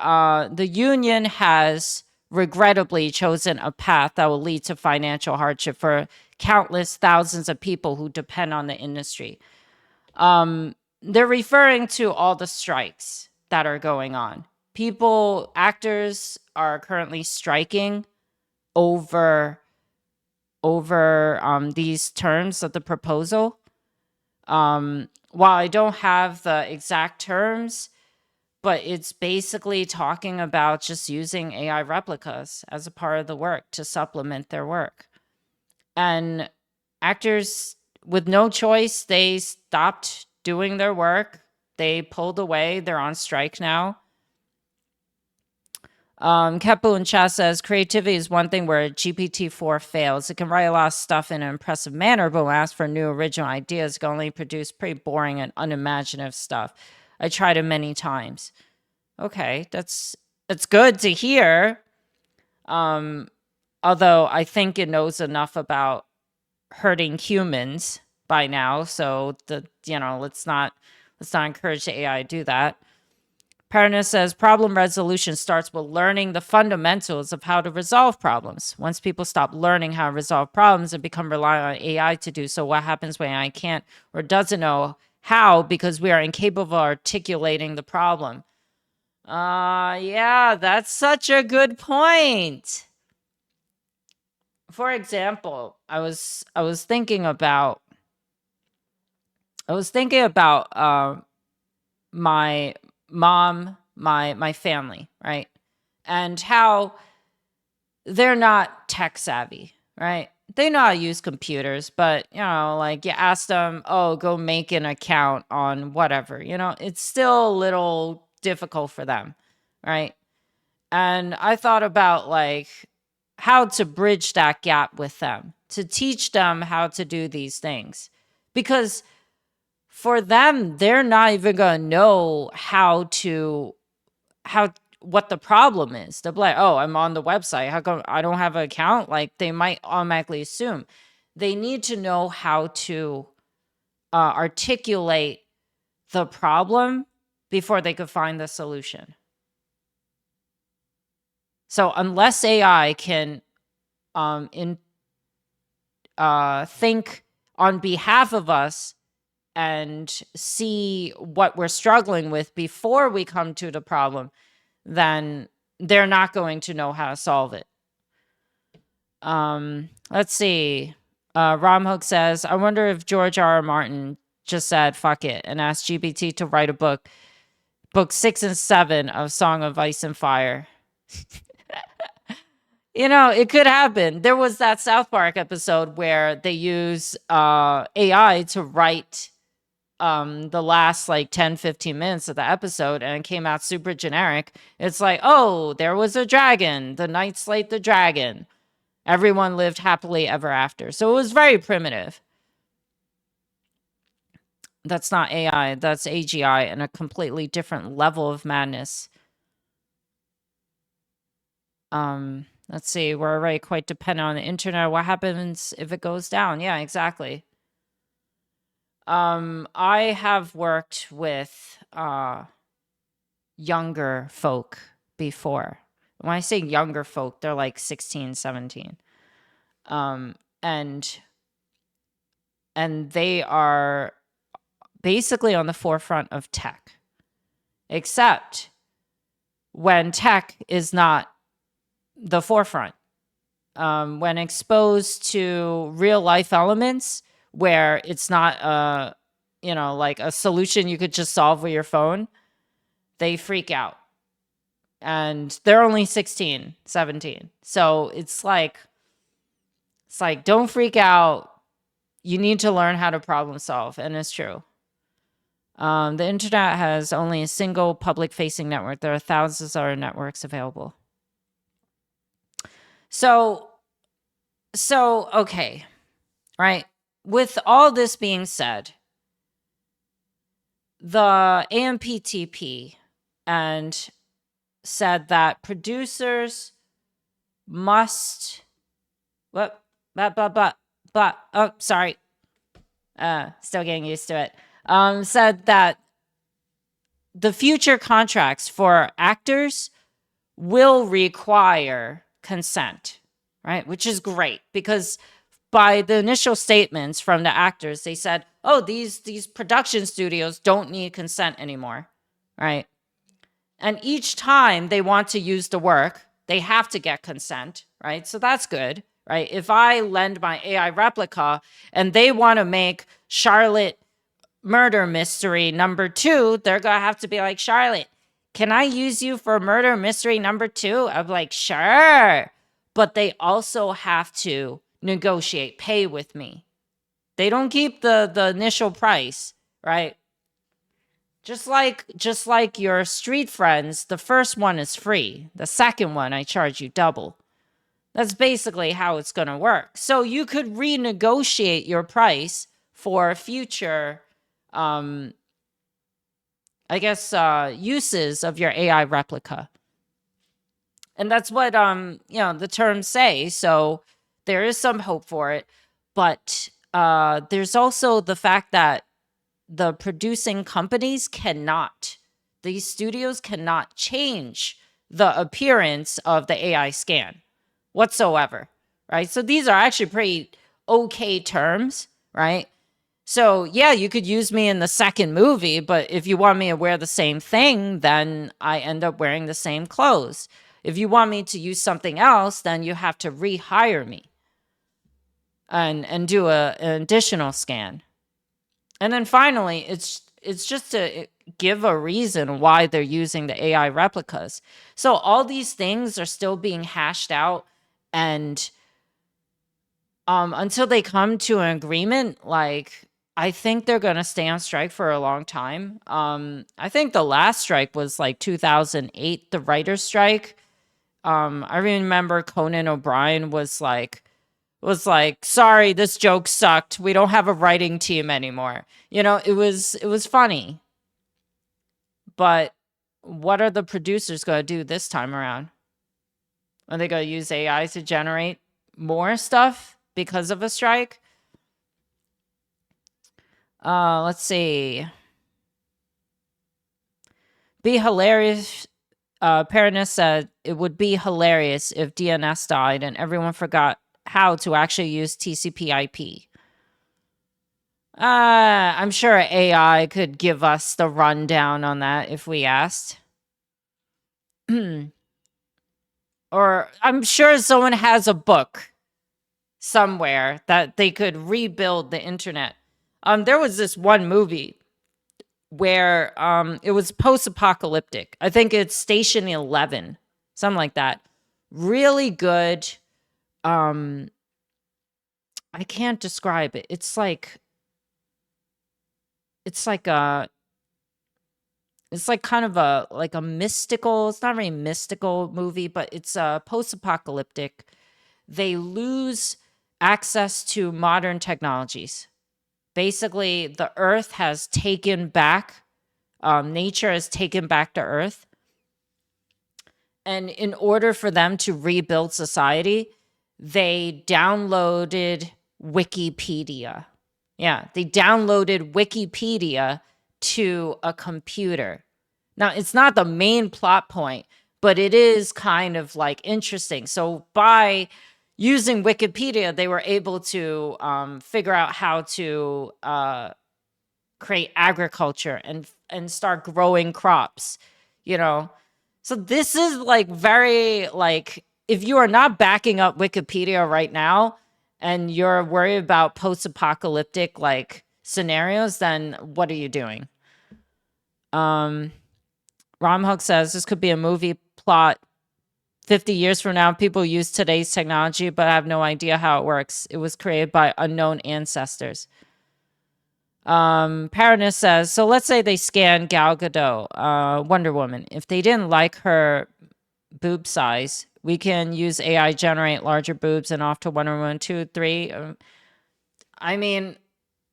the union has regrettably chosen a path that will lead to financial hardship for countless thousands of people who depend on the industry. They're referring to all the strikes that are going on. Actors are currently striking over these terms of the proposal. While I don't have the exact terms, but it's basically talking about just using AI replicas as a part of the work to supplement their work. And actors with no choice, they stopped doing their work. They pulled away. They're on strike now. Kepu in chat says, creativity is one thing where GPT-4 fails. It can write a lot of stuff in an impressive manner, but when asked for new original ideas, it can only produce pretty boring and unimaginative stuff. I tried it many times. Okay, that's good to hear. Although I think it knows enough about hurting humans by now, so let's not encourage the AI to do that. Parana says problem resolution starts with learning the fundamentals of how to resolve problems. Once people stop learning how to resolve problems and become reliant on AI to do so, what happens when AI can't or doesn't know how because we are incapable of articulating the problem? Yeah, that's such a good point. For example, I was thinking about my mom, my family, right? And how they're not tech savvy, right? They know how to use computers, but like you ask them, oh, go make an account on whatever, it's still a little difficult for them, right? And I thought about like how to bridge that gap with them, to teach them how to do these things. Because for them, they're not even going to know what the problem is. They'll be like, oh, I'm on the website. How come I don't have an account? Like they might automatically assume. They need to know how to articulate the problem before they could find the solution. So unless AI can think on behalf of us and see what we're struggling with before we come to the problem, then they're not going to know how to solve it. Let's see. Ramhook says, I wonder if George R.R. Martin just said, fuck it, and asked GPT to write a book 6 and 7 of Song of Ice and Fire. It could happen. There was that South Park episode where they use AI to write the last like 10-15 minutes of the episode, and it came out super generic. It's like, oh, there was a dragon, the knight slayed the dragon, everyone lived happily ever after. So it was very primitive. That's not AI, that's AGI and a completely different level of madness. Let's see, we're already quite dependent on the internet. What happens if it goes down? Yeah, exactly. I have worked with younger folk before. When I say younger folk, they're like 16, 17. And they are basically on the forefront of tech. Except when tech is not the forefront. When exposed to real life elements where it's not like a solution you could just solve with your phone, they freak out. And they're only 16, 17. So it's like don't freak out. You need to learn how to problem solve, and it's true. The internet has only a single public facing network. There are thousands of other networks available. So okay, right? With all this being said, the AMPTP and said that producers must Still getting used to it. Said that the future contracts for actors will require consent, right? Which is great because by the initial statements from the actors, they said, "Oh, these production studios don't need consent anymore," right? And each time they want to use the work, they have to get consent, right? So that's good, right? If I lend my AI replica and they want to make Charlotte Murder Mystery #2, they're going to have to be like, "Charlotte, can I use you for Murder Mystery #2?" I'm like, "Sure." But they also have to negotiate, pay with me. They don't keep the initial price, right? Just like your street friends, the first one is free. The second one, I charge you double. That's basically how it's going to work. So you could renegotiate your price for future, I guess, uses of your AI replica. And that's what, the terms say. So there is some hope for it. But there's also the fact that the producing companies these studios cannot change the appearance of the AI scan whatsoever, right? So these are actually pretty okay terms, right? So yeah, you could use me in the second movie, but if you want me to wear the same thing, then I end up wearing the same clothes. If you want me to use something else, then you have to rehire me and do an additional scan. And then finally, it's just to give a reason why they're using the AI replicas. So all these things are still being hashed out, and until they come to an agreement, like I think they're gonna stay on strike for a long time. I think the last strike was like 2008, the writer's strike. I remember Conan O'Brien was like, "Sorry, this joke sucked. We don't have a writing team anymore." It was funny. But what are the producers going to do this time around? Are they going to use AI to generate more stuff because of a strike? Let's see. Be hilarious. Paranus said it would be hilarious if DNS died and everyone forgot how to actually use TCP/IP. I'm sure AI could give us the rundown on that if we asked. Or I'm sure someone has a book somewhere that they could rebuild the internet. There was this one movie where it was post-apocalyptic. I think it's Station 11, something like that. Really good. I can't describe it. It's like kind of a mystical, it's not a very mystical movie, but it's post-apocalyptic. They lose access to modern technologies. Basically, the earth has taken back, nature has taken back the earth. And in order for them to rebuild society, they downloaded Wikipedia. Yeah, they downloaded Wikipedia to a computer. Now, it's not the main plot point, but it is kind of like interesting. So by using Wikipedia, they were able to figure out how to create agriculture and start growing crops, So this is like very like, if you are not backing up Wikipedia right now and you're worried about post-apocalyptic like scenarios, then what are you doing? Romhook says this could be a movie plot 50 years from now. People use today's technology, but I have no idea how it works. It was created by unknown ancestors. Paranus says, so let's say they scan Gal Gadot, Wonder Woman. If they didn't like her boob size, we can use AI generate larger boobs and off to Wonder Woman 2, 3. I mean,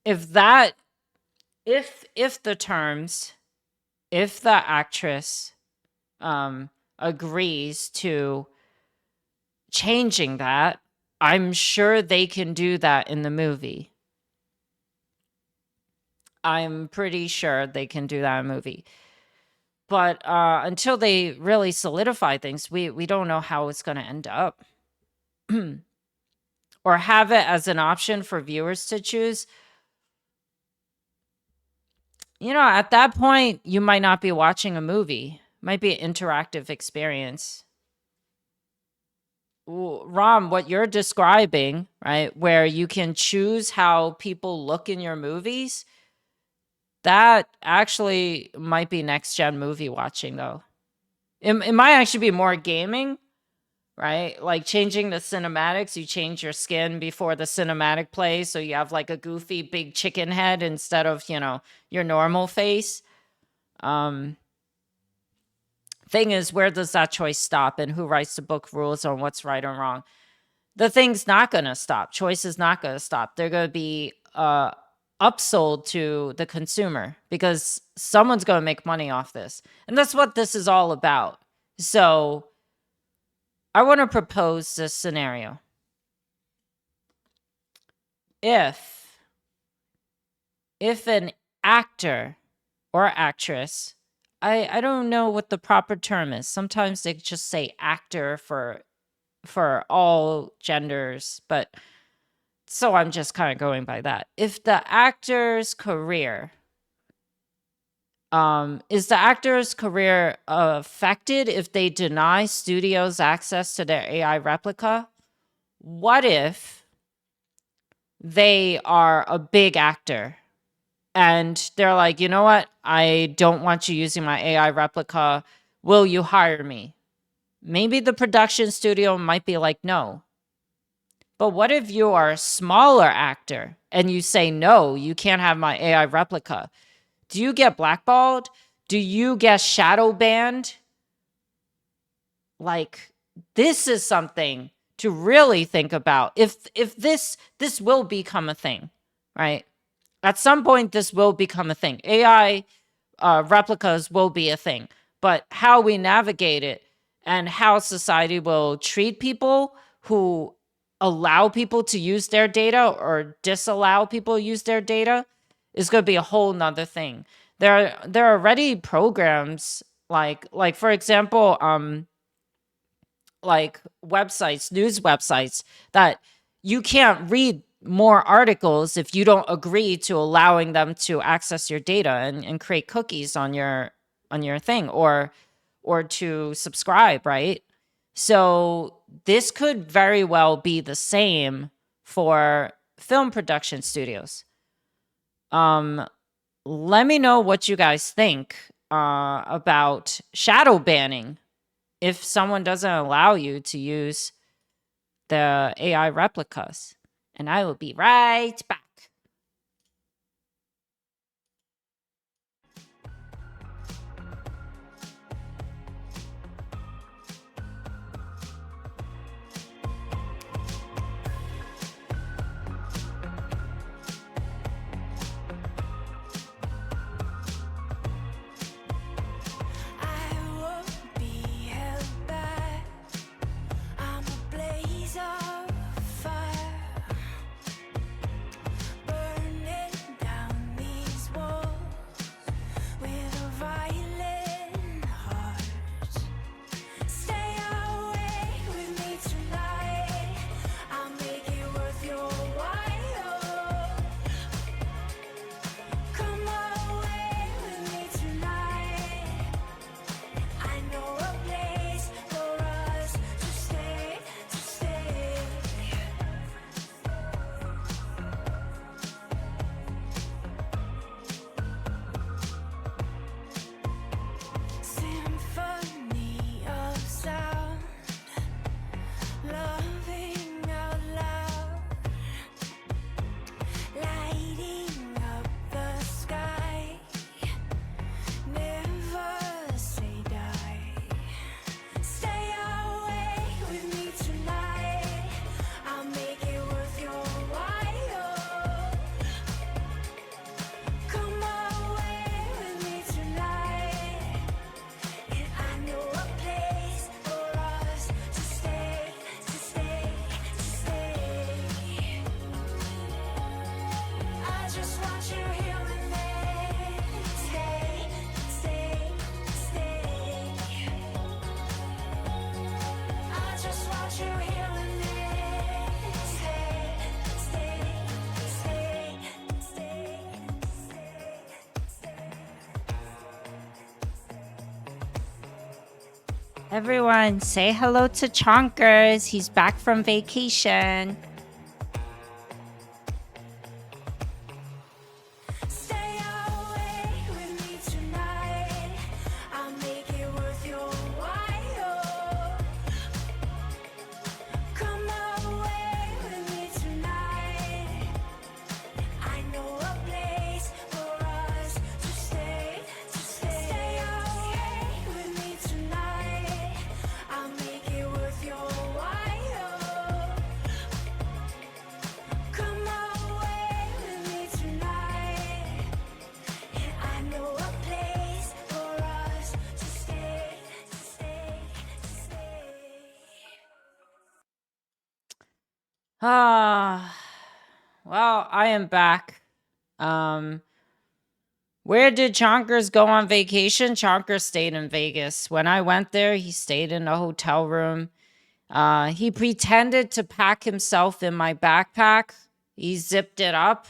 if the actress agrees to changing that, I'm sure they can do that in the movie. I'm pretty sure they can do that in a movie. But until they really solidify things, we don't know how it's going to end up. Or have it as an option for viewers to choose. You know, at that point, you might not be watching a movie. It might be an interactive experience. Rom, what you're describing, right, where you can choose how people look in your movies, that actually might be next gen movie watching, though. It might actually be more gaming, right? Like changing the cinematics, you change your skin before the cinematic plays, so you have like a goofy big chicken head instead of, you know, your normal face. Thing is, where does that choice stop, and who writes the book rules on what's right or wrong? The thing's not going to stop. Choice is not going to stop. They're going to be upsold to the consumer because someone's going to make money off this. And that's what this is all about. So I want to propose this scenario. If an actor or actress, I don't know what the proper term is. Sometimes they just say actor for all genders, but so I'm just kind of going by that. If the actor's career is the actor's career affected if they deny studios access to their AI replica? What if they are a big actor and they're like, you know what? I don't want you using my AI replica. Will you hire me? Maybe the production studio might be like, no. But what if you are a smaller actor and you say, no, you can't have my AI replica? Do you get blackballed? Do you get shadow banned? Like, this is something to really think about. If this will become a thing, right? At some point, this will become a thing. AI replicas will be a thing. But how we navigate it and how society will treat people who allow people to use their data or disallow people to use their data is going to be a whole nother thing. There are already programs like for example, like websites, news websites, that you can't read more articles if you don't agree to allowing them to access your data and create cookies on your thing or to subscribe, right? So this could very well be the same for film production studios. Let me know what you guys think about shadow banning if someone doesn't allow you to use the AI replicas. And I will be right back. I won't be held back. I'm a blaze of fire. Everyone, say hello to Chonkers. He's back from vacation. Stay away with me tonight. I'll make it worth your while. Come away with me tonight. I know a place for us to stay, to stay. Stay away with me tonight. I'll make it worth your while. Come away with me tonight. And I know a place for us to stay, to stay, to stay. Well, I am back. Where did Chonkers go on vacation? Chonkers stayed in Vegas. When I went there, he stayed in a hotel room. He pretended to pack himself in my backpack. He zipped it up,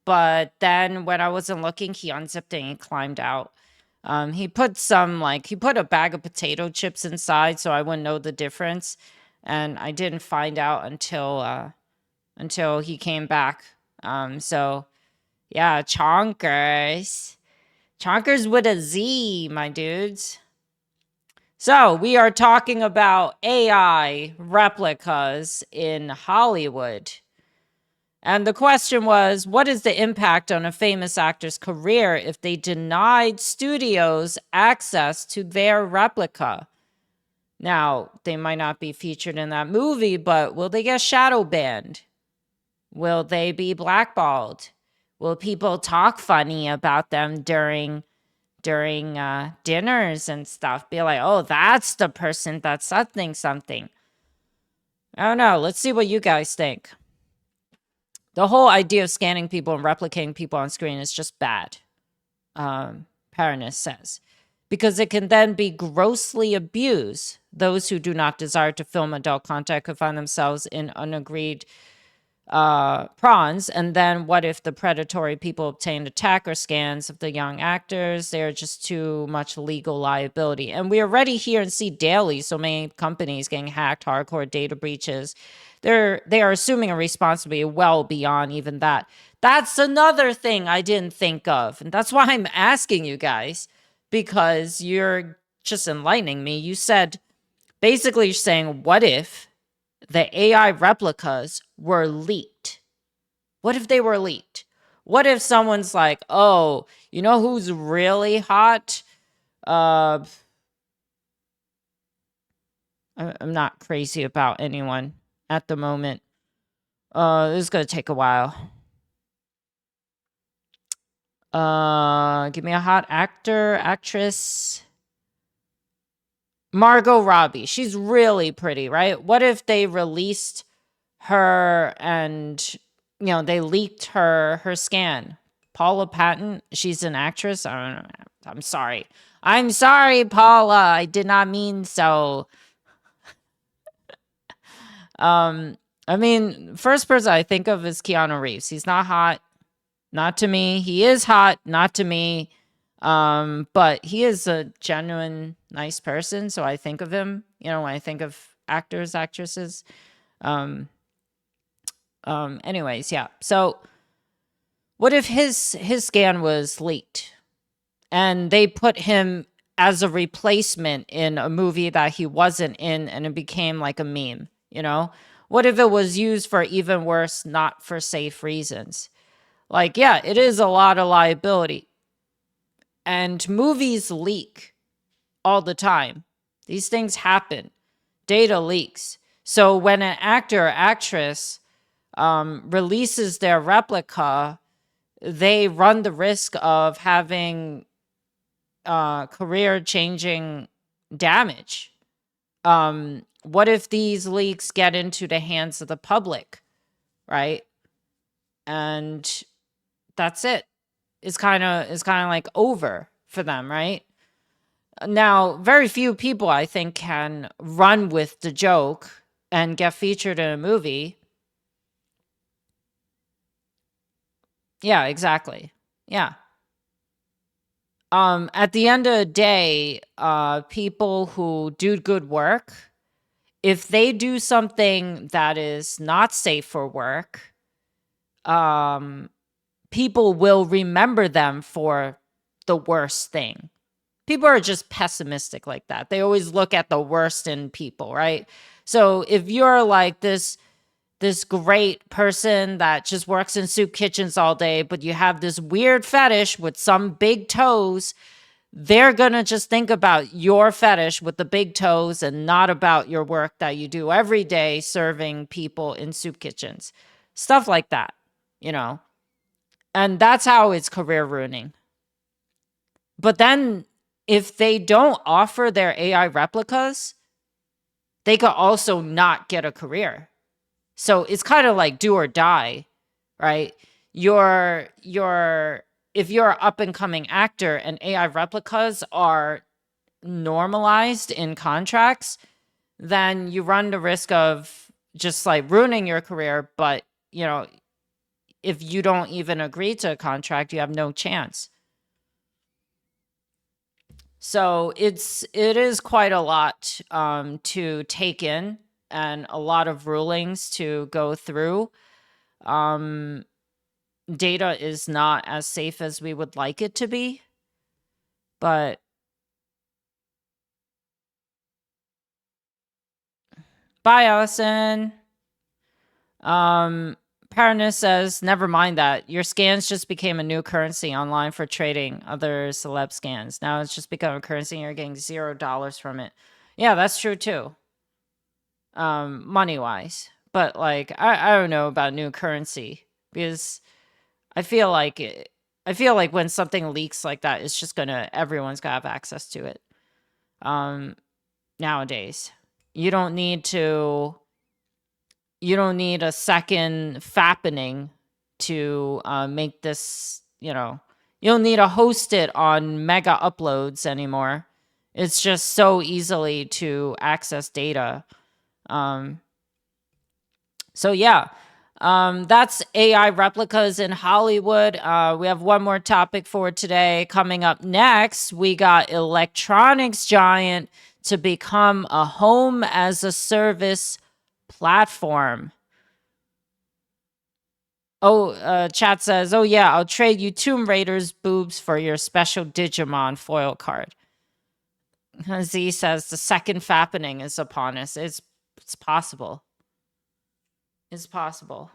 but then when I wasn't looking, he unzipped it and he climbed out. He put a bag of potato chips inside so I wouldn't know the difference. And I didn't find out until he came back. So yeah, Chonkers. Chonkers with a Z, my dudes. So we are talking about AI replicas in Hollywood. And the question was, what is the impact on a famous actor's career if they denied studios access to their replica? Now, they might not be featured in that movie, but will they get shadow banned? Will they be blackballed? Will people talk funny about them during dinners and stuff? Be like, oh, that's the person that's something. I don't know. Let's see what you guys think. The whole idea of scanning people and replicating people on screen is just bad, Paranus says, because it can then be grossly abused. Those who do not desire to film adult content could find themselves in unagreed prawns. And then what if the predatory people obtained attacker scans of the young actors? They're just too much legal liability. And we already hear and see daily so many companies getting hacked, hardcore data breaches. They are assuming a responsibility well beyond even that. That's another thing I didn't think of. And that's why I'm asking you guys, because you're just enlightening me. You said, basically you're saying, what if the AI replicas were leaked? What if they were leaked? What if someone's like, oh, you know who's really hot? I'm not crazy about anyone at the moment. This is going to take a while. Give me a hot actor, actress. Margot Robbie. She's really pretty, right? What if they released her and, they leaked her scan? Paula Patton, she's an actress. I don't know. I'm sorry. I'm sorry, Paula. I did not mean so. First person I think of is Keanu Reeves. He's not hot. Not to me. He is hot. Not to me. But he is a genuine nice person, so I think of him, when I think of actors, actresses. Anyways, yeah. So what if his scan was leaked and they put him as a replacement in a movie that he wasn't in and it became like a meme, What if it was used for even worse, not for safe reasons? Like, yeah, it is a lot of liability. And movies leak all the time. These things happen. Data leaks. So when an actor or actress releases their replica, they run the risk of having career-changing damage. What if these leaks get into the hands of the public, right? And that's it. It's kind of like over for them, right? Now, very few people, I think, can run with the joke and get featured in a movie. Yeah, exactly. Yeah. At the end of the day, people who do good work, if they do something that is not safe for work, people will remember them for the worst thing. People are just pessimistic like that. They always look at the worst in people, right? So if you're like this great person that just works in soup kitchens all day, but you have this weird fetish with some big toes, they're going to just think about your fetish with the big toes and not about your work that you do every day serving people in soup kitchens. Stuff like that, you know? And that's how it's career ruining. But then if they don't offer their AI replicas, they could also not get a career. So it's kind of like do or die, right? If you're an up and coming actor and AI replicas are normalized in contracts, then you run the risk of just like ruining your career. But, you know, if you don't even agree to a contract, you have no chance. So it is quite a lot to take in and a lot of rulings to go through. Data is not as safe as we would like it to be, but bye, Allison. Paranus says, never mind that. Your scans just became a new currency online for trading other celeb scans. Now it's just become a currency and you're getting $0 from it. Yeah, that's true too. Money-wise. But like, I don't know about new currency because I feel like when something leaks like that, it's just everyone's gonna have access to it. Nowadays, you don't need a second fappening to make this, you don't need to host it on mega uploads anymore. It's just so easily to access data. So yeah, that's AI replicas in Hollywood. We have one more topic for today. Coming up next, we got electronics giant to become a home as a service platform. Oh, chat says, oh yeah, I'll trade you Tomb Raider's boobs for your special Digimon foil card. Z says the second fappening is upon us. It's possible. It's possible.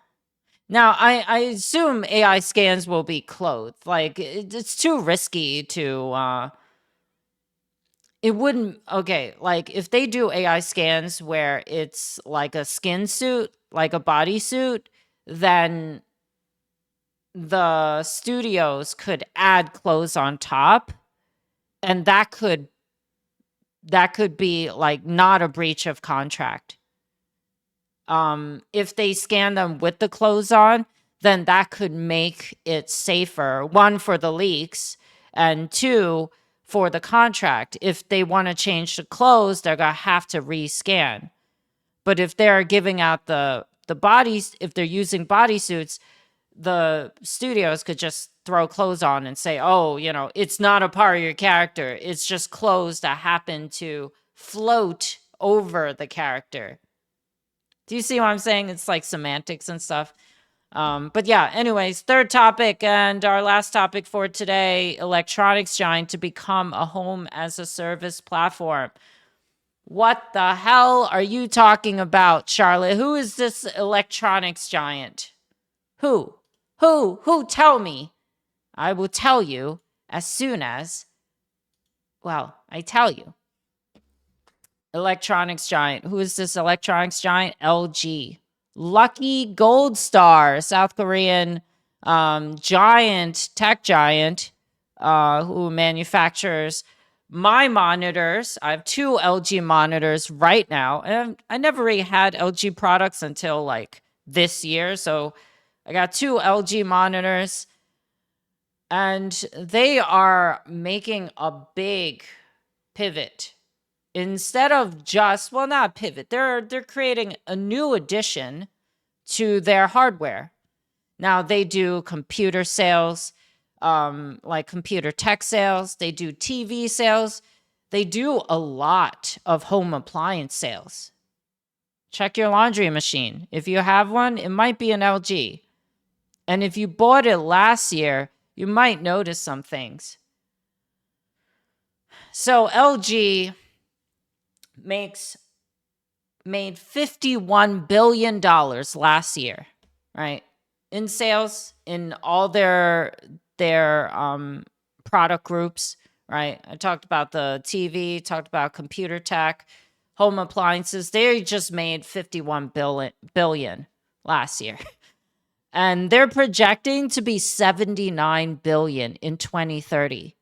Now, I assume AI scans will be clothed. Like, it's too risky to, it wouldn't, okay, like, if they do AI scans where it's like a skin suit, like a bodysuit, then the studios could add clothes on top, and that could be, like, not a breach of contract. If they scan them with the clothes on, then that could make it safer. One, for the leaks, and two, for the contract. If they want to change the clothes, they're going to have to rescan. But if they're giving out the bodies, if they're using bodysuits, the studios could just throw clothes on and say, oh, it's not a part of your character. It's just clothes that happen to float over the character. Do you see what I'm saying? It's like semantics and stuff. But yeah, anyways, third topic and our last topic for today, electronics giant to become a home as a service platform. What the hell are you talking about, Charlotte? Who is this electronics giant? Who? Tell me. I will tell you as soon as, well, I tell you. Electronics giant. Who is this electronics giant? LG. Lucky Gold Star, South Korean giant, tech giant, who manufactures my monitors. I have 2 LG monitors right now. And I never really had LG products until like this year. So I got 2 LG monitors. And they are making a big pivot. Instead of just, well, not pivot, they're creating a new addition to their hardware. Now they do computer sales, like computer tech sales. They do TV sales. They do a lot of home appliance sales. Check your laundry machine. If you have one, it might be an LG. And if you bought it last year, you might notice some things. So LG made $51 billion last year, right? In sales in all their product groups, right? I talked about the TV, talked about computer tech, home appliances. They just made 51 billion last year. And they're projecting to be 79 billion in 2030.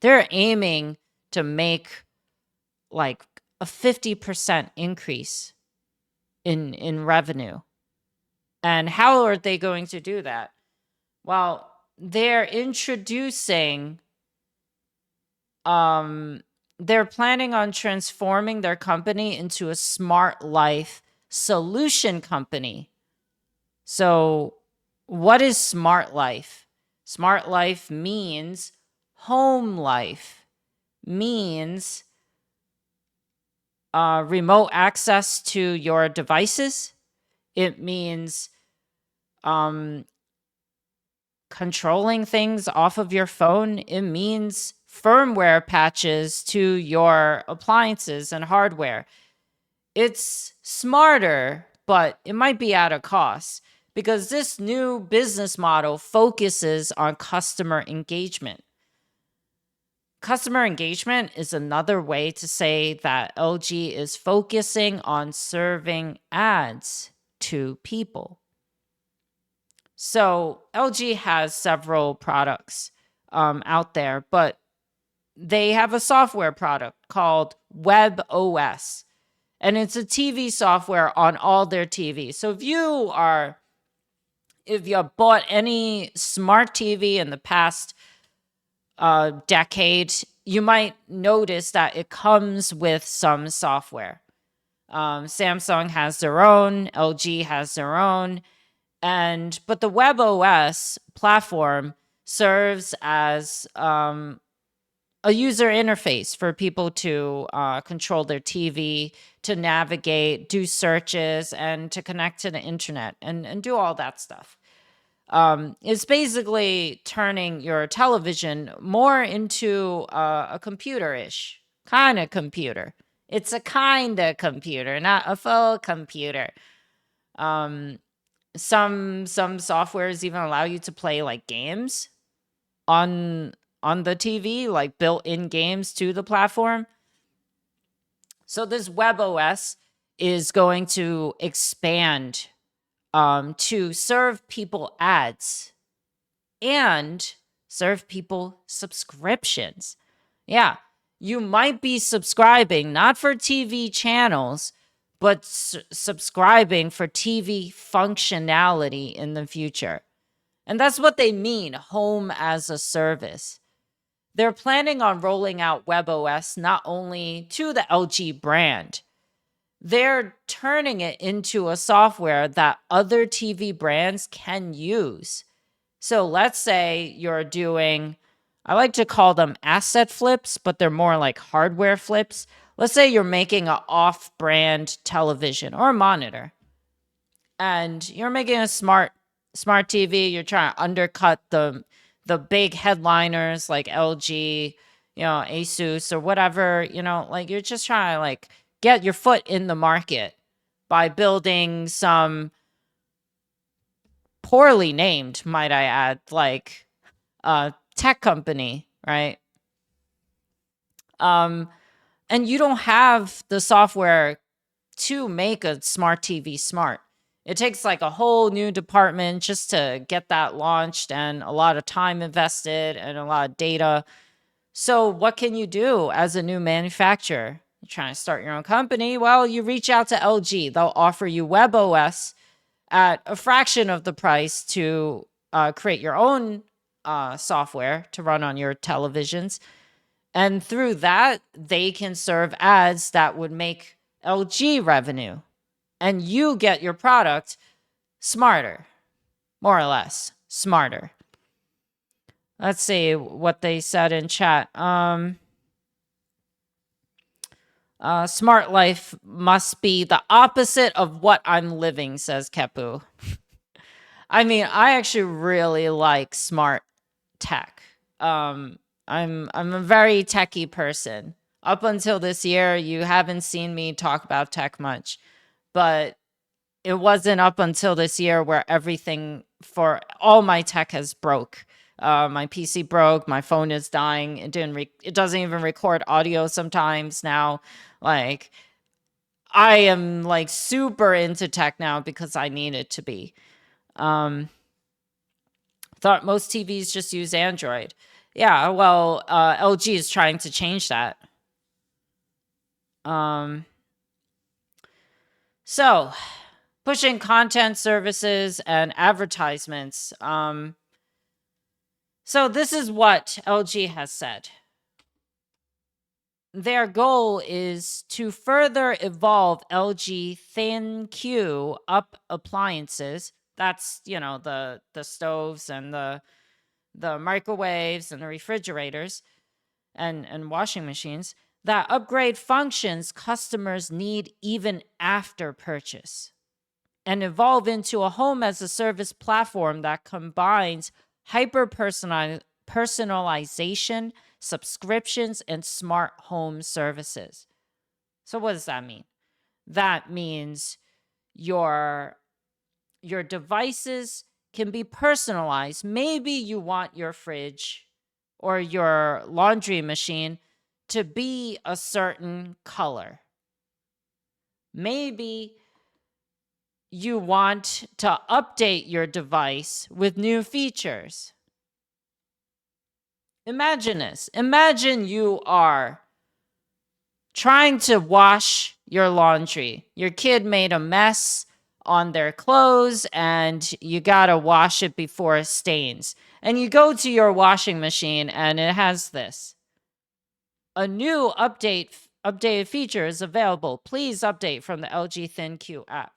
They're aiming to make like a 50% increase in revenue. And how are they going to do that? Well, they're introducing they're planning on transforming their company into a smart life solution company. So, what is smart life? Smart life means home life, means remote access to your devices. It means controlling things off of your phone. It means firmware patches to your appliances and hardware. It's smarter, but it might be at a cost because this new business model focuses on customer engagement. Customer engagement is another way to say that LG is focusing on serving ads to people. So LG has several products out there, but they have a software product called WebOS, and it's a TV software on all their TVs. So if you bought any smart TV in the past decade, you might notice that it comes with some software. Samsung has their own, LG has their own, but the WebOS platform serves as a user interface for people to control their TV, to navigate, do searches, and to connect to the internet and do all that stuff. It's basically turning your television more into a computer-ish kind of computer. It's a kind of computer, not a full computer. Some softwares even allow you to play like games on the TV, like built-in games to the platform. So this WebOS is going to expand to serve people ads and serve people subscriptions. Yeah, you might be subscribing not for TV channels, but subscribing for TV functionality in the future. And that's what they mean, home as a service. They're planning on rolling out WebOS not only to the LG brand, they're turning it into a software that other TV brands can use. So let's say you're doing, I like to call them asset flips, but they're more like hardware flips. Let's say you're making an off-brand television or a monitor, and you're making a smart TV. You're trying to undercut the big headliners like LG, Asus or whatever, like you're just trying to like get your foot in the market by building some poorly named, might I add, like tech company, right? And you don't have the software to make a smart TV smart. It takes like a whole new department just to get that launched and a lot of time invested and a lot of data. So what can you do as a new manufacturer? You're trying to start your own company? Well, you reach out to LG. They'll offer you WebOS at a fraction of the price to create your own software to run on your televisions. And through that, they can serve ads that would make LG revenue. And you get your product smarter, more or less smarter. Let's see what they said in chat. Smart life must be the opposite of what I'm living, says Kepu. I mean, I actually really like smart tech. I'm a very techie person. Up until this year, you haven't seen me talk about tech much, but it wasn't up until this year where everything for all my tech has broke. My PC broke. My phone is dying. It doesn't even record audio sometimes now. Like, I am like super into tech now because I need it to be. Thought most TVs just use Android. Yeah, well, LG is trying to change that. So, pushing content services and advertisements. So this is what LG has said. Their goal is to further evolve LG ThinQ up appliances. That's, the stoves and the microwaves and the refrigerators and washing machines that upgrade functions customers need even after purchase, and evolve into a home as a service platform that combines hyper personalization, subscriptions, and smart home services. So what does that mean? That means your devices can be personalized. Maybe you want your fridge or your laundry machine to be a certain color. Maybe you want to update your device with new features. Imagine this. Imagine you are trying to wash your laundry. Your kid made a mess on their clothes and you got to wash it before it stains. And you go to your washing machine and it has this. A new updated feature is available. Please update from the LG ThinQ app.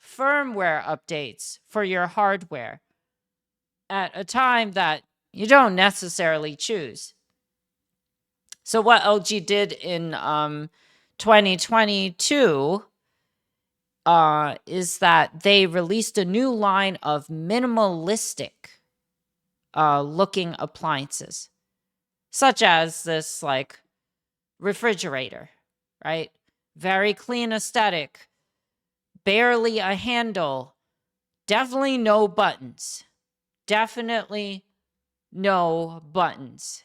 Firmware updates for your hardware at a time that you don't necessarily choose. So what LG did in 2022 is that they released a new line of minimalistic looking appliances, such as this like refrigerator, right? Very clean aesthetic, barely a handle, definitely no buttons. Definitely no buttons.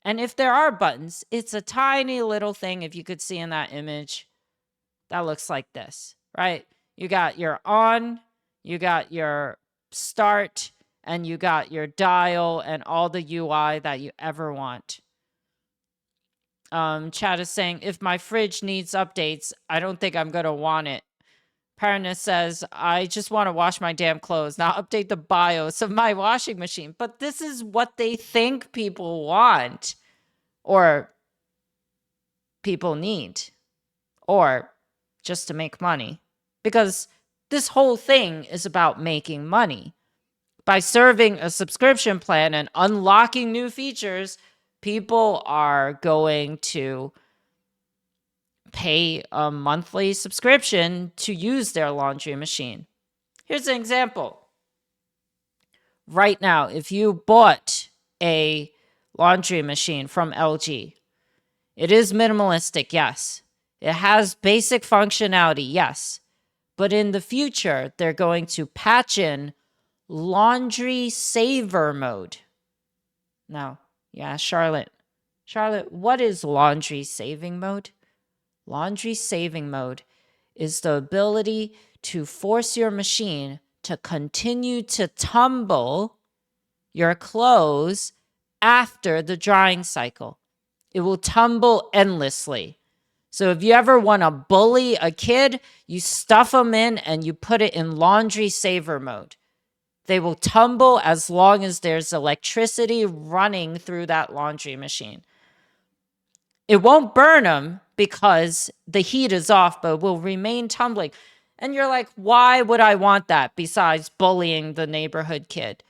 And if there are buttons, it's a tiny little thing, if you could see in that image, that looks like this, right? You got your on, you got your start, and you got your dial and all the UI that you ever want. Chat is saying, if my fridge needs updates, I don't think I'm going to want it. Paranus says, I just want to wash my damn clothes, not update the BIOS of my washing machine. But this is what they think people want, or people need, or just to make money. Because this whole thing is about making money. By serving a subscription plan and unlocking new features, people are going to pay a monthly subscription to use their laundry machine. Here's an example. Right now, if you bought a laundry machine from LG, it is minimalistic, yes. It has basic functionality, yes. But in the future, they're going to patch in laundry saver mode. Now, yeah, Charlotte, what is laundry saving mode? Laundry saving mode is the ability to force your machine to continue to tumble your clothes after the drying cycle. It will tumble endlessly. So if you ever want to bully a kid, you stuff them in and you put it in laundry saver mode. They will tumble as long as there's electricity running through that laundry machine. It won't burn them because the heat is off, but will remain tumbling. And you're like, why would I want that besides bullying the neighborhood kid?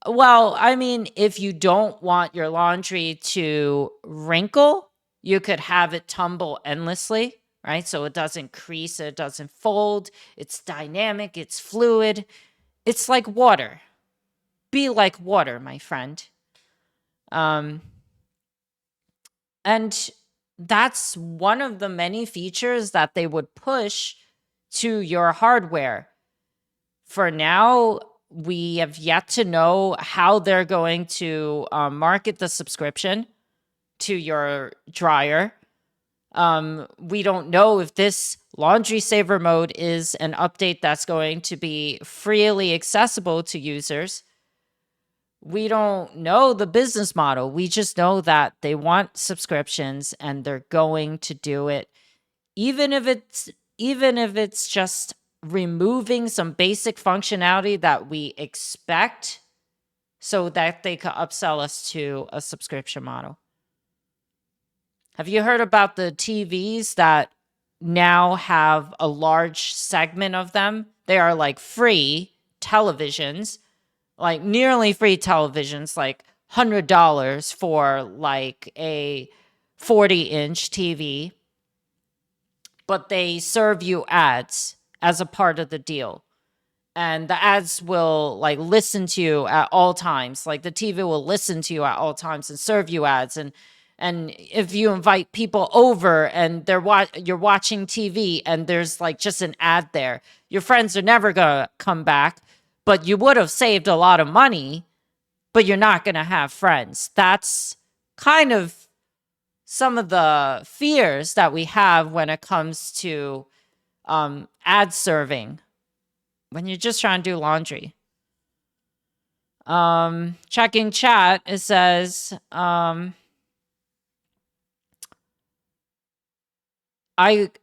Well, I mean, if you don't want your laundry to wrinkle, you could have it tumble endlessly, right? So it doesn't crease, it doesn't fold, it's dynamic, it's fluid. It's like water. Be like water, my friend. Um, and that's one of the many features that they would push to your hardware. For now, we have yet to know how they're going to market the subscription to your dryer. We don't know if this laundry saver mode is an update that's going to be freely accessible to users. We don't know the business model. We just know that they want subscriptions and they're going to do it, even if it's just removing some basic functionality that we expect so that they could upsell us to a subscription model. Have you heard about the TVs that now have a large segment of them? They are like free televisions, like nearly free televisions, like $100 for like a 40-inch TV, but they serve you ads as a part of the deal. And the ads will like listen to you at all times. Like the TV will listen to you at all times and serve you ads. And if you invite people over and you're watching TV and there's like just an ad there, your friends are never gonna come back, but you would have saved a lot of money, but you're not gonna have friends. That's kind of some of the fears that we have when it comes to ad serving when you're just trying to do laundry. Checking chat, it says, I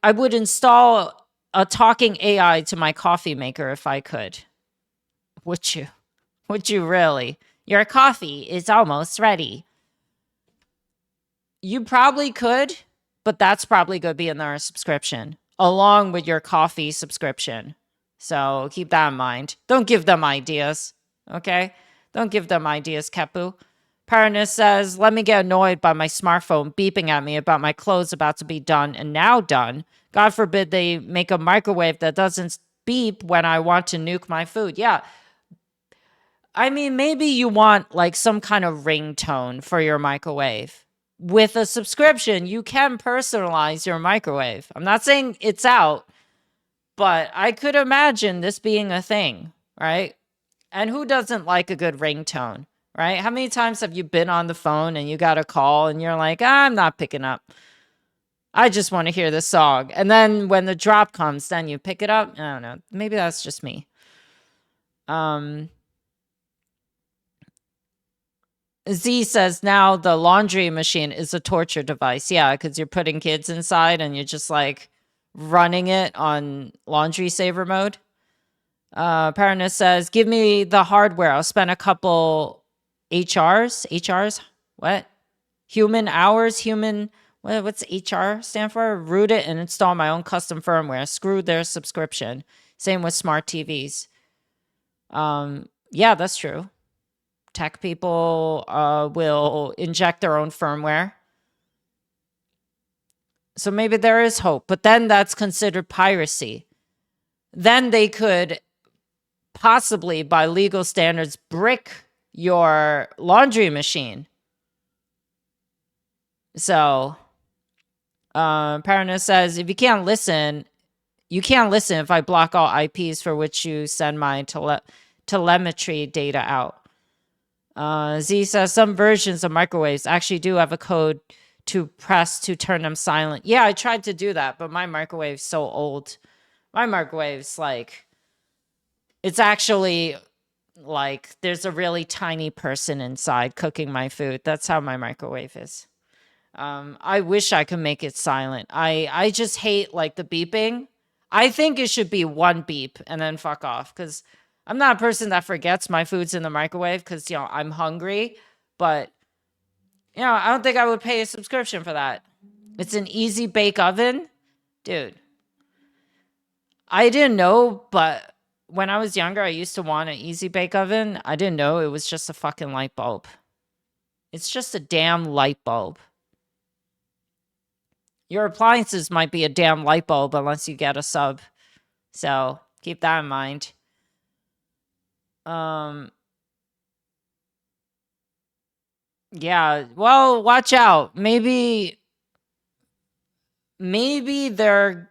would install a talking AI to my coffee maker if I could. Would you? Would you really? Your coffee is almost ready. You probably could, but that's probably going to be in their subscription along with your coffee subscription. So keep that in mind. Don't give them ideas, okay? Don't give them ideas, Kepu. Paranus says, let me get annoyed by my smartphone beeping at me about my clothes about to be done and now done. God forbid they make a microwave that doesn't beep when I want to nuke my food. Yeah. I mean, maybe you want like some kind of ringtone for your microwave. With a subscription, you can personalize your microwave. I'm not saying it's out, but I could imagine this being a thing, right? And who doesn't like a good ringtone, right? How many times have you been on the phone and you got a call and you're like, I'm not picking up. I just want to hear the song. And then when the drop comes, then you pick it up. I don't know. Maybe that's just me. Z says now the laundry machine is a torture device. Yeah, because you're putting kids inside and you're just like running it on laundry saver mode. Paranus says, give me the hardware. I'll spend a couple HRs? What? Human hours? What's HR stand for? Root it and install my own custom firmware. Screw their subscription. Same with smart TVs. Yeah, that's true. Tech people will inject their own firmware. So maybe there is hope, but then that's considered piracy. Then they could possibly, by legal standards, brick your laundry machine. So, Paranus says, if you can't listen if I block all IPs for which you send my telemetry data out. Z says some versions of microwaves actually do have a code to press to turn them silent. Yeah, I tried to do that, but my microwave's so old. My microwave's like, it's actually like there's a really tiny person inside cooking my food. That's how my microwave is. I wish I could make it silent. I just hate like the beeping. I think it should be one beep and then fuck off, because I'm not a person that forgets my food's in the microwave because, I'm hungry. But, I don't think I would pay a subscription for that. It's an easy bake oven. Dude, I didn't know, but when I was younger, I used to want an easy bake oven. I didn't know it was just a fucking light bulb. It's just a damn light bulb. Your appliances might be a damn light bulb unless you get a sub. So keep that in mind. Yeah, well, watch out. Maybe they're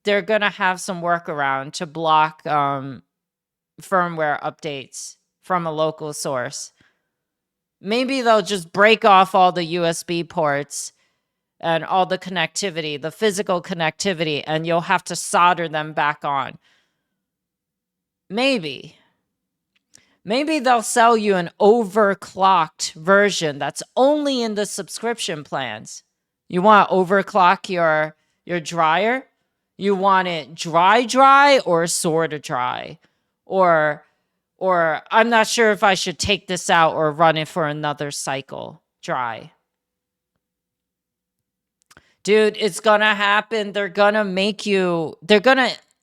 gonna have some workaround to block firmware updates from a local source. Maybe they'll just break off all the USB ports and all the connectivity, the physical connectivity, and you'll have to solder them back on. Maybe they'll sell you an overclocked version that's only in the subscription plans. You want to overclock your dryer? You want it dry or sort of dry? Or I'm not sure if I should take this out or run it for another cycle dry. Dude, it's going to happen. They're going to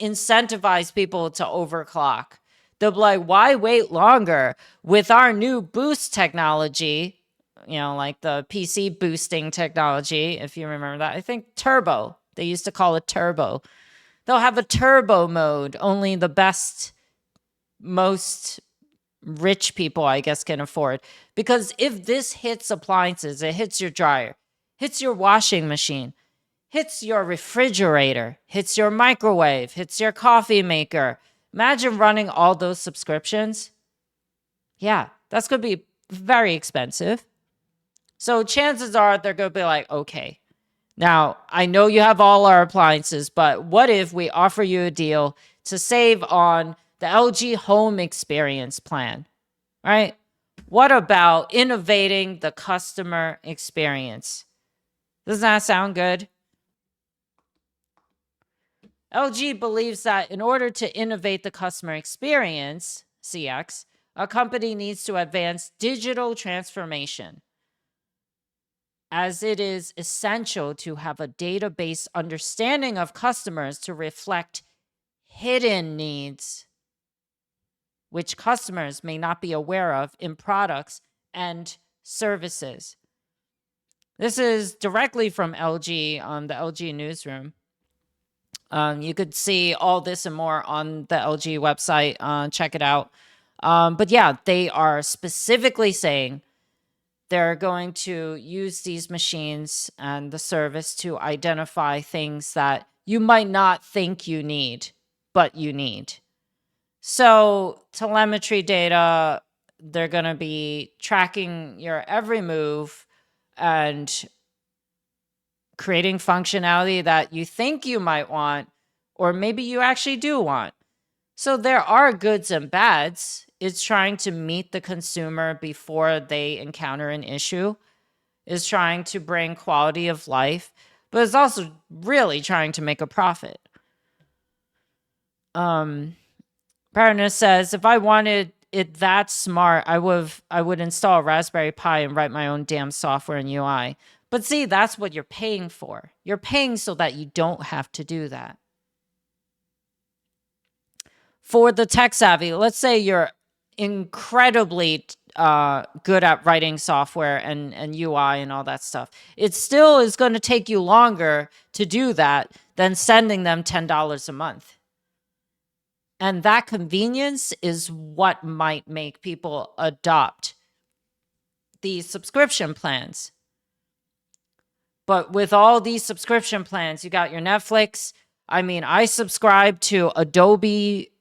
incentivize people to overclock. They'll be like, why wait longer? With our new boost technology, like the PC boosting technology, if you remember that. I think turbo. They used to call it turbo. They'll have a turbo mode. Only the best, most rich people, I guess, can afford. Because if this hits appliances, it hits your dryer, hits your washing machine, hits your refrigerator, hits your microwave, hits your coffee maker. Imagine running all those subscriptions. Yeah, that's going to be very expensive. So chances are they're going to be like, okay, now I know you have all our appliances, but what if we offer you a deal to save on the LG Home Experience plan, right? What about innovating the customer experience? Doesn't that sound good? LG believes that in order to innovate the customer experience, CX, a company needs to advance digital transformation, as it is essential to have a database understanding of customers to reflect hidden needs, which customers may not be aware of in products and services. This is directly from LG on the LG Newsroom. You could see all this and more on the LG website. Check it out. But yeah, they are specifically saying they're going to use these machines and the service to identify things that you might not think you need, but you need. So telemetry data, they're going to be tracking your every move and creating functionality that you think you might want, or maybe you actually do want. So there are goods and bads. It's trying to meet the consumer before they encounter an issue. It's trying to bring quality of life, but it's also really trying to make a profit. Baroness says, if I wanted it that smart, I would install a Raspberry Pi and write my own damn software and UI. But see, that's what you're paying for. You're paying so that you don't have to do that. For the tech savvy, let's say you're incredibly good at writing software and UI and all that stuff. It still is going to take you longer to do that than sending them $10 a month. And that convenience is what might make people adopt these subscription plans. But with all these subscription plans, you got your Netflix. I mean, I subscribe to Adobe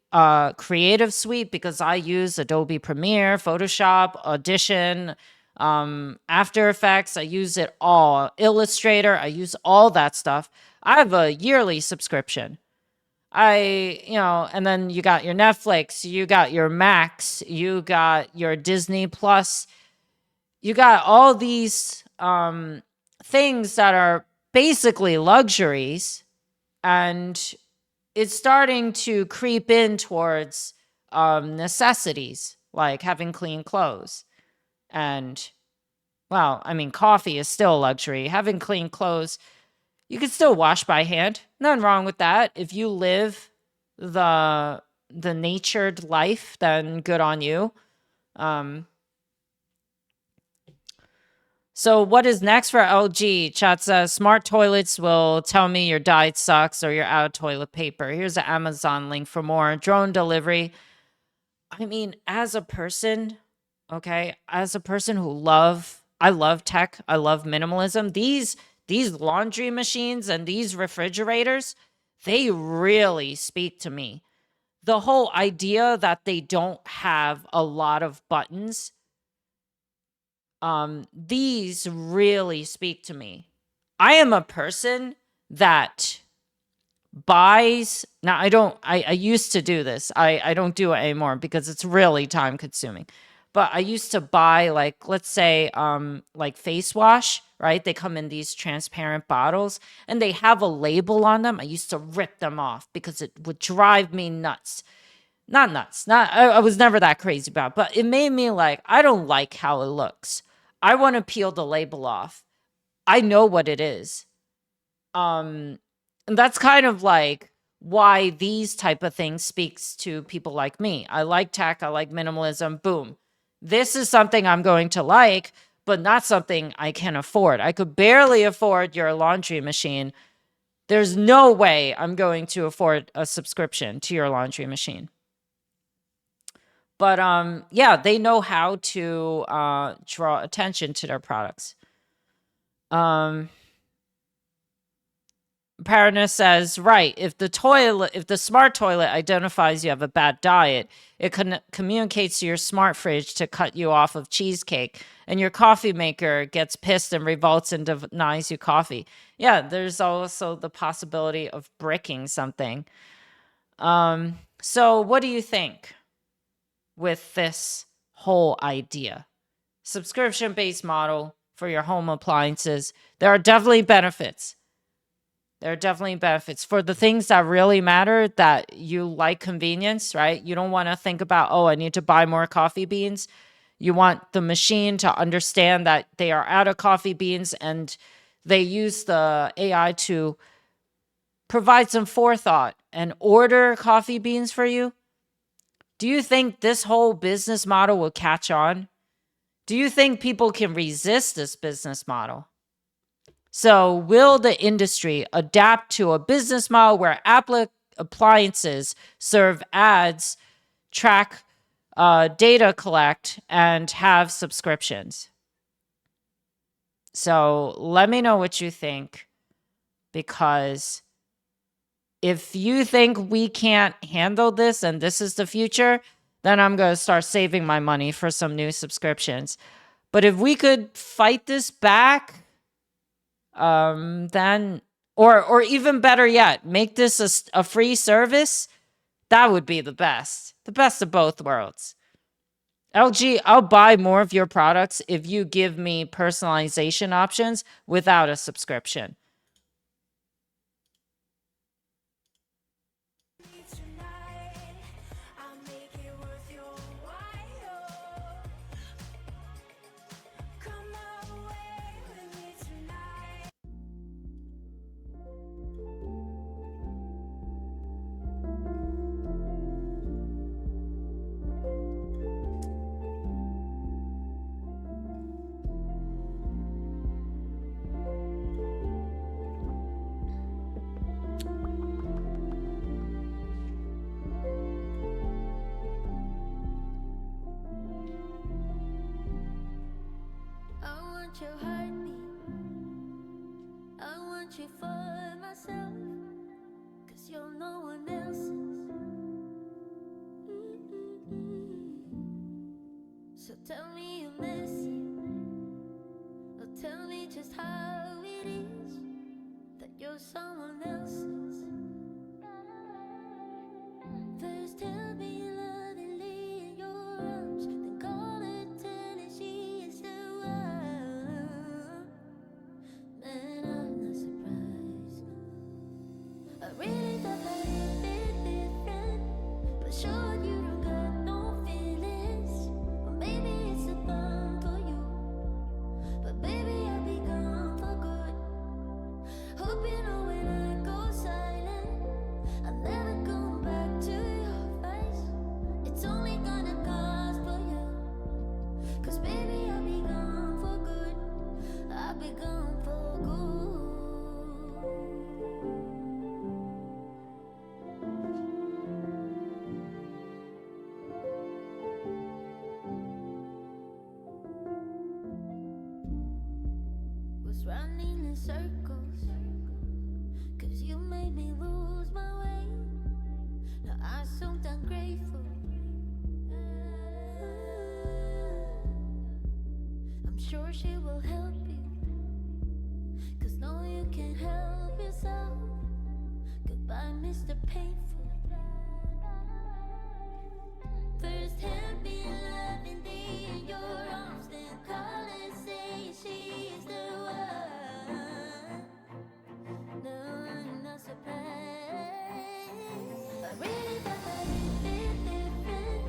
Creative Suite because I use Adobe Premiere, Photoshop, Audition, After Effects. I use it all. Illustrator, I use all that stuff. I have a yearly subscription. And then you got your Netflix, you got your Max, you got your Disney Plus. You got all these things that are basically luxuries, and it's starting to creep in towards necessities like having clean clothes. And, well, I mean, coffee is still a luxury. Having clean clothes, you can still wash by hand. Nothing wrong with that. If you live the the natured life, then good on you. So what is next for LG? Chat says smart toilets will tell me your diet sucks or you're out of toilet paper. Here's an Amazon link for more. Drone delivery. I mean, as a person, okay, as a person I love tech, I love minimalism. These laundry machines and these refrigerators, they really speak to me. The whole idea that they don't have a lot of buttons, these really speak to me. I am a person that buys. Now I used to do this. I don't do it anymore because it's really time consuming. But I used to buy, like, let's say like face wash, right? They come in these transparent bottles and they have a label on them. I used to rip them off because it would drive me nuts. Not nuts. I was never that crazy about it, but it made me like, I don't like how it looks. I want to peel the label off. I know what it is. And that's kind of like why these type of things speaks to people like me. I like tech, I like minimalism. Boom. This is something I'm going to like, but not something I can afford. I could barely afford your laundry machine. There's no way I'm going to afford a subscription to your laundry machine. But yeah, they know how to draw attention to their products. Paranus says, right, if the smart toilet identifies you have a bad diet, it communicates to your smart fridge to cut you off of cheesecake, and your coffee maker gets pissed and revolts and denies you coffee. Yeah, there's also the possibility of bricking something. So what do you think with this whole idea? Subscription-based model for your home appliances. There are definitely benefits. There are definitely benefits for the things that really matter, that you like convenience, right? You don't want to think about, oh, I need to buy more coffee beans. You want the machine to understand that they are out of coffee beans, and they use the AI to provide some forethought and order coffee beans for you. Do you think this whole business model will catch on? Do you think people can resist this business model? So will the industry adapt to a business model where appliances serve ads, track data, collect, and have subscriptions? So let me know what you think, because if you think we can't handle this and this is the future, then I'm going to start saving my money for some new subscriptions. But if we could fight this back, then, or even better yet, make this a free service, that would be the best of both worlds. LG, I'll buy more of your products if you give me personalization options without a subscription. Tonight, I'll make it worth your while. Come away with me tonight. I want your heartbeat. I want you for myself. 'Cause you're no one else's. So tell me you miss it. Or tell me just how it is that you're someone else's. First tell me you love and lay in your arms, then call it Tennessee and say, wow. Man, I'm not surprised. I really thought that it'd be different, but sure you don't got no feelings. Or maybe it's a bum for you, but baby I'll be gone for good. Hope you know when I go was running in circles. Cause you made me lose my way. Now I'm so ungrateful. I'm sure she will help you. Cause no, you can't help yourself. Goodbye, Mr. Painful. First help me loving thee in your arms, then call and say she's the one. No, I'm not surprised. I really thought that it'd be different,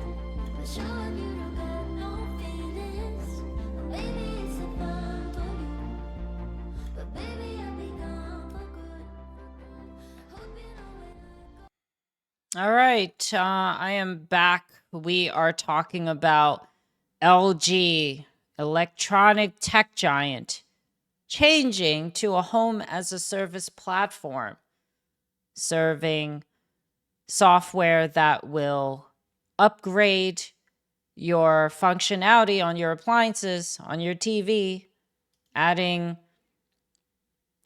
but sure you don't got no feelings. Or maybe it's a fun for you, but baby I'll be gone for good. Hope you know when I go. All right, I am back. We are talking about LG, electronic tech giant, changing to a home as a service platform, serving software that will upgrade your functionality on your appliances, on your TV, adding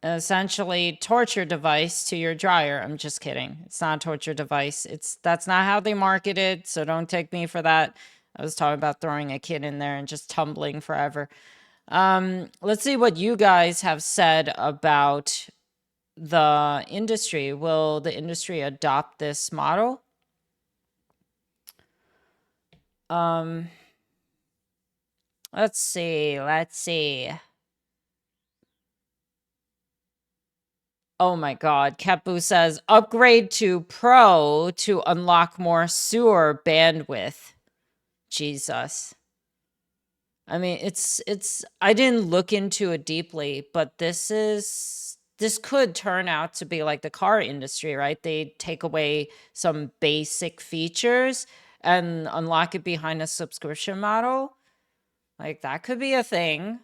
essentially torture device to your dryer. I'm just kidding. It's not a torture device. That's not how they market it, so don't take me for that. I was talking about throwing a kid in there and just tumbling forever. Let's see what you guys have said about the industry. Will the industry adopt this model? Let's see. Oh my God. Kepu says, upgrade to Pro to unlock more sewer bandwidth. Jesus. I mean, I didn't look into it deeply, but this could turn out to be like the car industry, right? They take away some basic features and unlock it behind a subscription model. Like that could be a thing.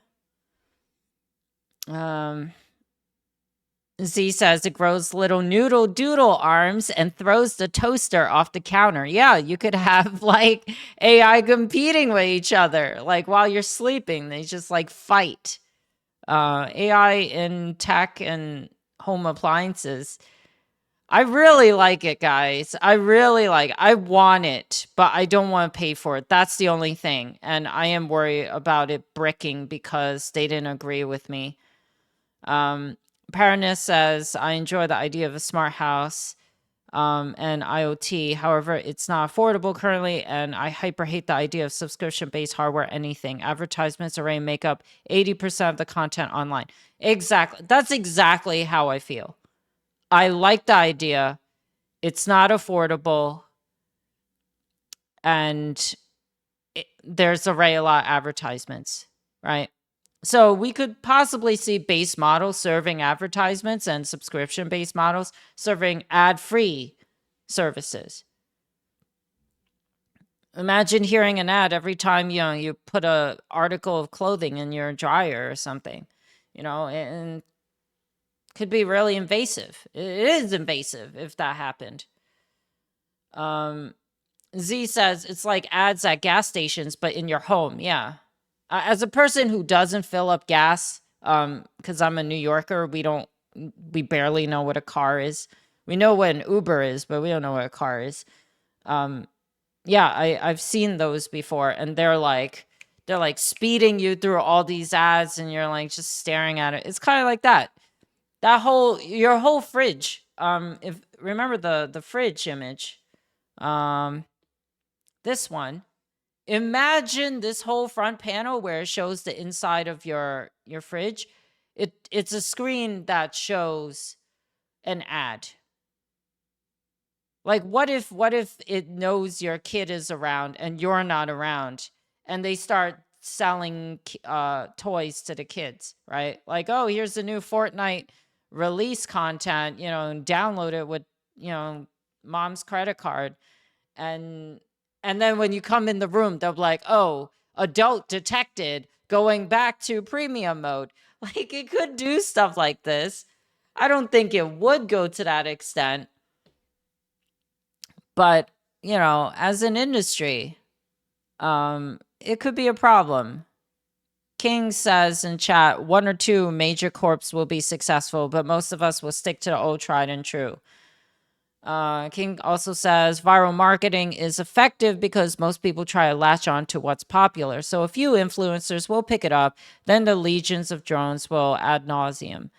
Z says it grows little noodle doodle arms and throws the toaster off the counter. Yeah, you could have like AI competing with each other. Like while you're sleeping, they just like fight. AI in tech and home appliances. I really like it, guys. I want it, but I don't want to pay for it. That's the only thing. And I am worried about it bricking because they didn't agree with me. Paranus says, I enjoy the idea of a smart house and IoT. However, it's not affordable currently, and I hyper hate the idea of subscription-based hardware anything. Advertisements already make up 80% of the content online. Exactly. That's exactly how I feel. I like the idea. It's not affordable, and there's already a lot of advertisements, right? So we could possibly see base models serving advertisements and subscription-based models serving ad-free services. Imagine hearing an ad every time you put a article of clothing in your dryer or something, and could be really invasive. It is invasive if that happened. Z says it's like ads at gas stations, but in your home. Yeah. As a person who doesn't fill up gas, because I'm a New Yorker, we barely know what a car is. We know what an Uber is, but we don't know what a car is. Yeah, I've seen those before, and they're like speeding you through all these ads, and you're like just staring at it. It's kind of like that. Your whole fridge. If remember the fridge image, this one. Imagine this whole front panel where it shows the inside of your fridge. It's a screen that shows an ad. Like what if it knows your kid is around and you're not around, and they start selling toys to the kids, right? Like, oh, here's the new Fortnite release content, and download it with, mom's credit card. And then when you come in the room, they'll be like, oh, adult detected, going back to premium mode. Like, it could do stuff like this. I don't think it would go to that extent. But, as an industry, it could be a problem. King says in chat, 1 or 2 major corps will be successful, but most of us will stick to the old tried and true. King also says viral marketing is effective because most people try to latch on to what's popular. So a few influencers will pick it up. Then the legions of drones will ad nauseum.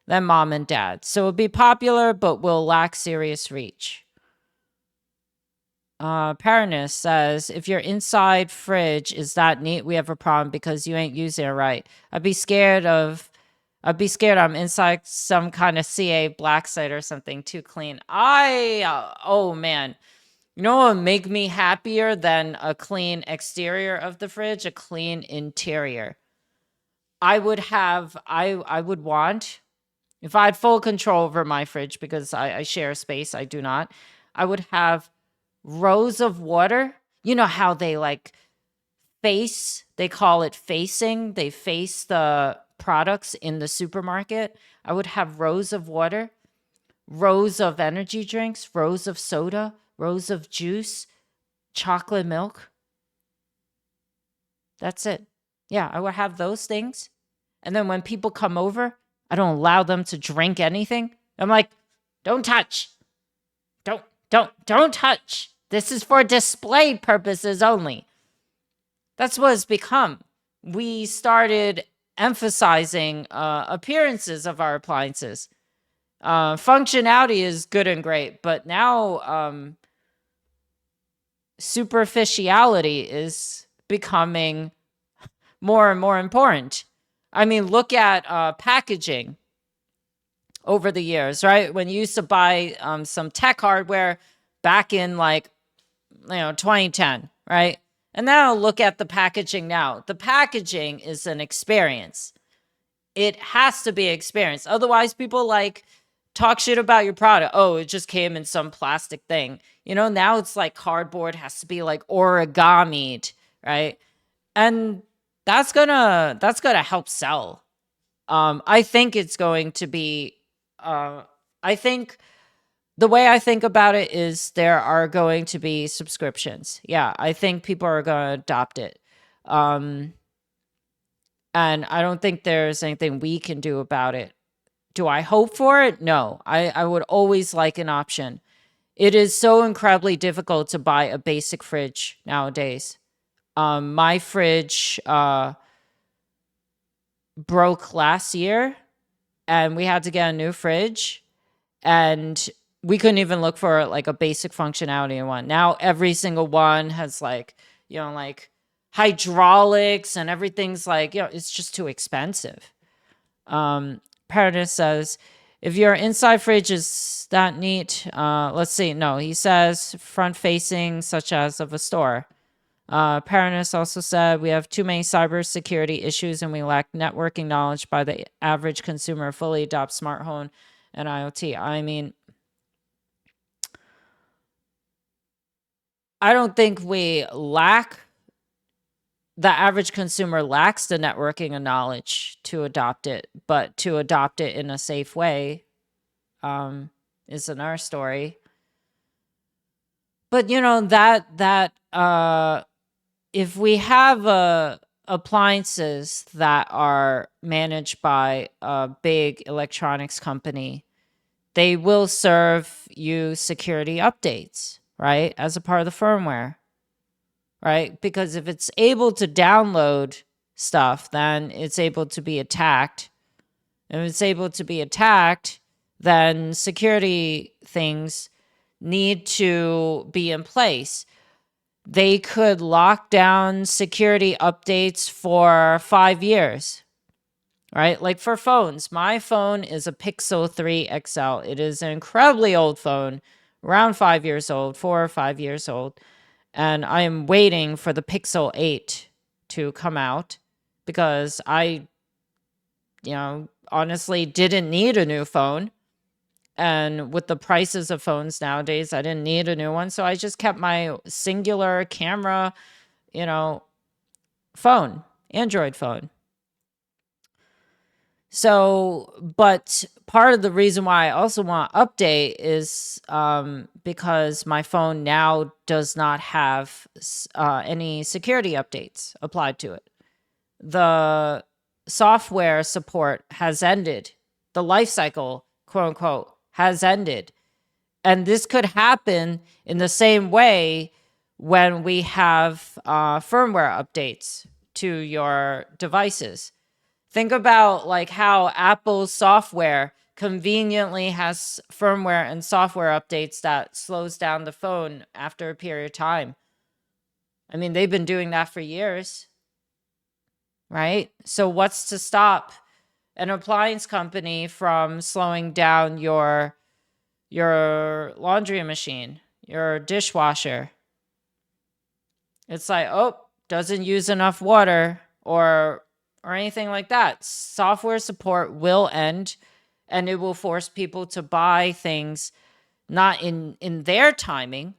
Then mom and dad. So it'll be popular, but will lack serious reach. Paranus says, if your inside fridge is that neat, we have a problem because you ain't using it right. I'd be scared I'm inside some kind of CA black site or something too clean. Oh man. You know what would make me happier than a clean exterior of the fridge? A clean interior. I would want, if I had full control over my fridge, because I share space, I do not, I would have rows of water. You know how they they call it facing. They face the products in the supermarket. I would have rows of water, rows of energy drinks, rows of soda, rows of juice, chocolate milk. That's it. Yeah, I would have those things. And then when people come over, I don't allow them to drink anything. I'm like, don't touch. Don't touch. This is for display purposes only. That's what it's become. We started emphasizing appearances of our appliances. Functionality is good and great, but now superficiality is becoming more and more important. I mean, look at packaging over the years, right? When you used to buy some tech hardware back in 2010, right? And now look at the packaging now. The packaging is an experience. It has to be experienced. Otherwise, people talk shit about your product. Oh, it just came in some plastic thing. Now it's like cardboard has to be origamied, right? And that's gonna help sell. I think it's going to be. I think the way I think about it is there are going to be subscriptions. Yeah, I think people are going to adopt it. And I don't think there's anything we can do about it. Do I hope for it? No. I would always like an option. It is so incredibly difficult to buy a basic fridge nowadays. My fridge broke last year, and we had to get a new fridge, and we couldn't even look for a basic functionality in one. Now every single one has hydraulics, and everything's it's just too expensive. Paradis says, if your inside fridge is that neat, let's see. No, he says front facing, such as of a store. Paranus also said, we have too many cybersecurity issues and we lack networking knowledge by the average consumer fully adopt smart home and IoT. I mean, I don't think the average consumer lacks the networking and knowledge to adopt it, but to adopt it in a safe way is another story. But if we have appliances that are managed by a big electronics company, they will serve you security updates, right? As a part of the firmware, right? Because if it's able to download stuff, then it's able to be attacked. If it's able to be attacked, then security things need to be in place. They could lock down security updates for 5 years, right? Like for phones, my phone is a Pixel 3 XL. It is an incredibly old phone, around 5 years old, 4 or 5 years old. And I am waiting for the Pixel 8 to come out because I, honestly didn't need a new phone. And with the prices of phones nowadays, I didn't need a new one. So I just kept my singular camera, phone, Android phone. So, but part of the reason why I also want to update is because my phone now does not have any security updates applied to it. the software support has ended. The life cycle, quote unquote, has ended. And this could happen in the same way when we have firmware updates to your devices. Think about like how Apple's software conveniently has firmware and software updates that slows down the phone after a period of time. I mean, they've been doing that for years, right? So what's to stop an appliance company from slowing down your laundry machine, your dishwasher? It's like, oh, doesn't use enough water or anything like that. Software support will end, and it will force people to buy things not in their timing.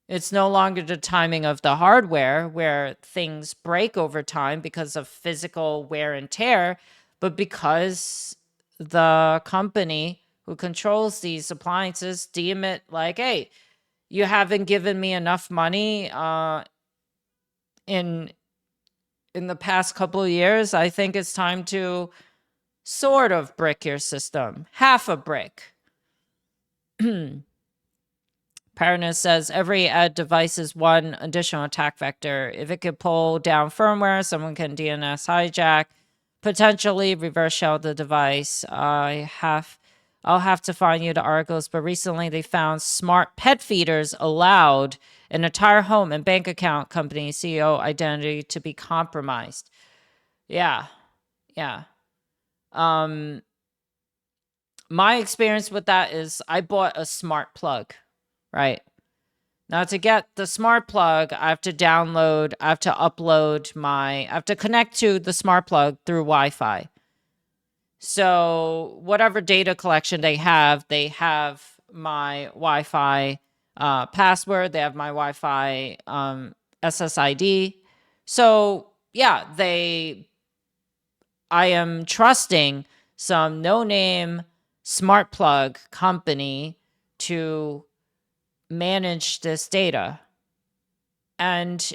It's no longer the timing of the hardware where things break over time because of physical wear and tear, but because the company who controls these appliances deem it like, hey, you haven't given me enough money in the past couple of years. I think it's time to sort of brick your system, half a brick. Paranus says every ad device is one additional attack vector. If it could pull down firmware, someone can DNS hijack, potentially reverse shell the device. I'll have to find you the articles, but recently they found smart pet feeders allowed an entire home and bank account company CEO identity to be compromised. Yeah. My experience with that is I bought a smart plug, right? Now to get the smart plug, I have to upload I have to connect to the smart plug through Wi-Fi. So whatever data collection they have my Wi-Fi password, they have my Wi-Fi SSID. So yeah, I am trusting some no-name smart plug company to manage this data. And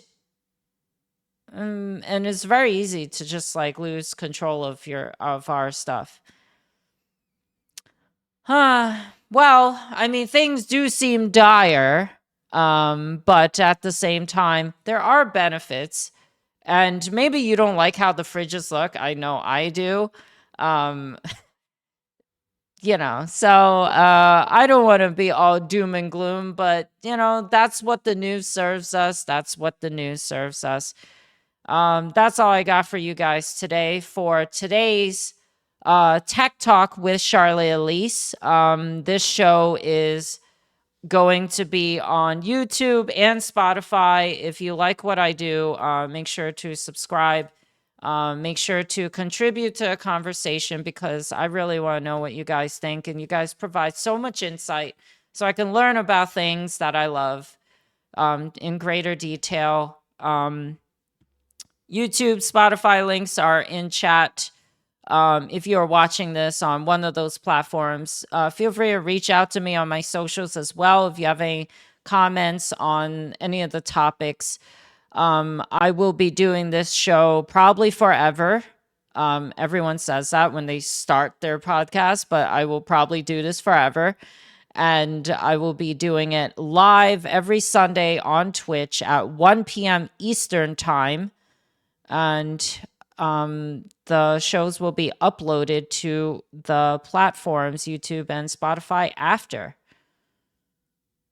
it's very easy to just like lose control of our stuff. Well, I mean, things do seem dire, but at the same time, there are benefits. And maybe you don't like how the fridges look. I know I do. So I don't want to be all doom and gloom, but that's what the news serves us. That's all I got for you guys today for today's Tech Talk with Sharlit Elise. This show is going to be on YouTube and Spotify. If you like what I do, make sure to subscribe. Make sure to contribute to a conversation because I really want to know what you guys think. And you guys provide so much insight so I can learn about things that I love in greater detail. YouTube, Spotify links are in chat. If you are watching this on one of those platforms, feel free to reach out to me on my socials as well. If you have any comments on any of the topics, I will be doing this show probably forever. Everyone says that when they start their podcast, but I will probably do this forever. And I will be doing it live every Sunday on Twitch at 1 p.m. Eastern time. And the shows will be uploaded to the platforms, YouTube and Spotify after.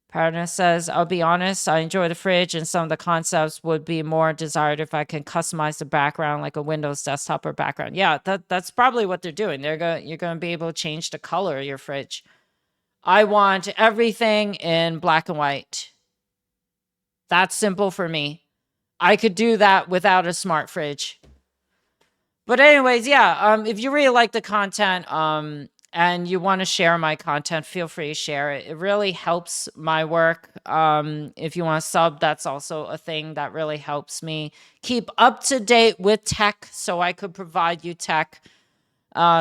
Paradis says, I'll be honest, I enjoy the fridge and some of the concepts would be more desired if I can customize the background like a Windows desktop or background. Yeah, that's probably what they're doing. You're going to be able to change the color of your fridge. I want everything in black and white. That's simple for me. I could do that without a smart fridge. But anyways, yeah, if you really like the content, and you want to share my content, feel free to share it. It really helps my work. If you want to sub, that's also a thing that really helps me keep up to date with tech so I could provide you tech.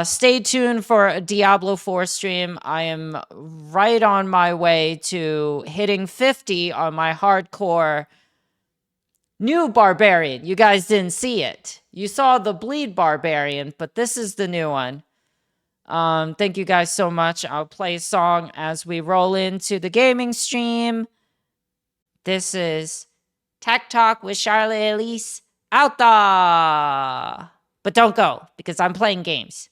Stay tuned for a Diablo 4 stream. I am right on my way to hitting 50 on my hardcore new barbarian. You guys didn't see it. You saw the bleed barbarian, but this is the new one. Thank you guys so much. I'll play a song as we roll into the gaming stream. This is Tech Talk with Sharlit Elise. Out da! But don't go, because I'm playing games.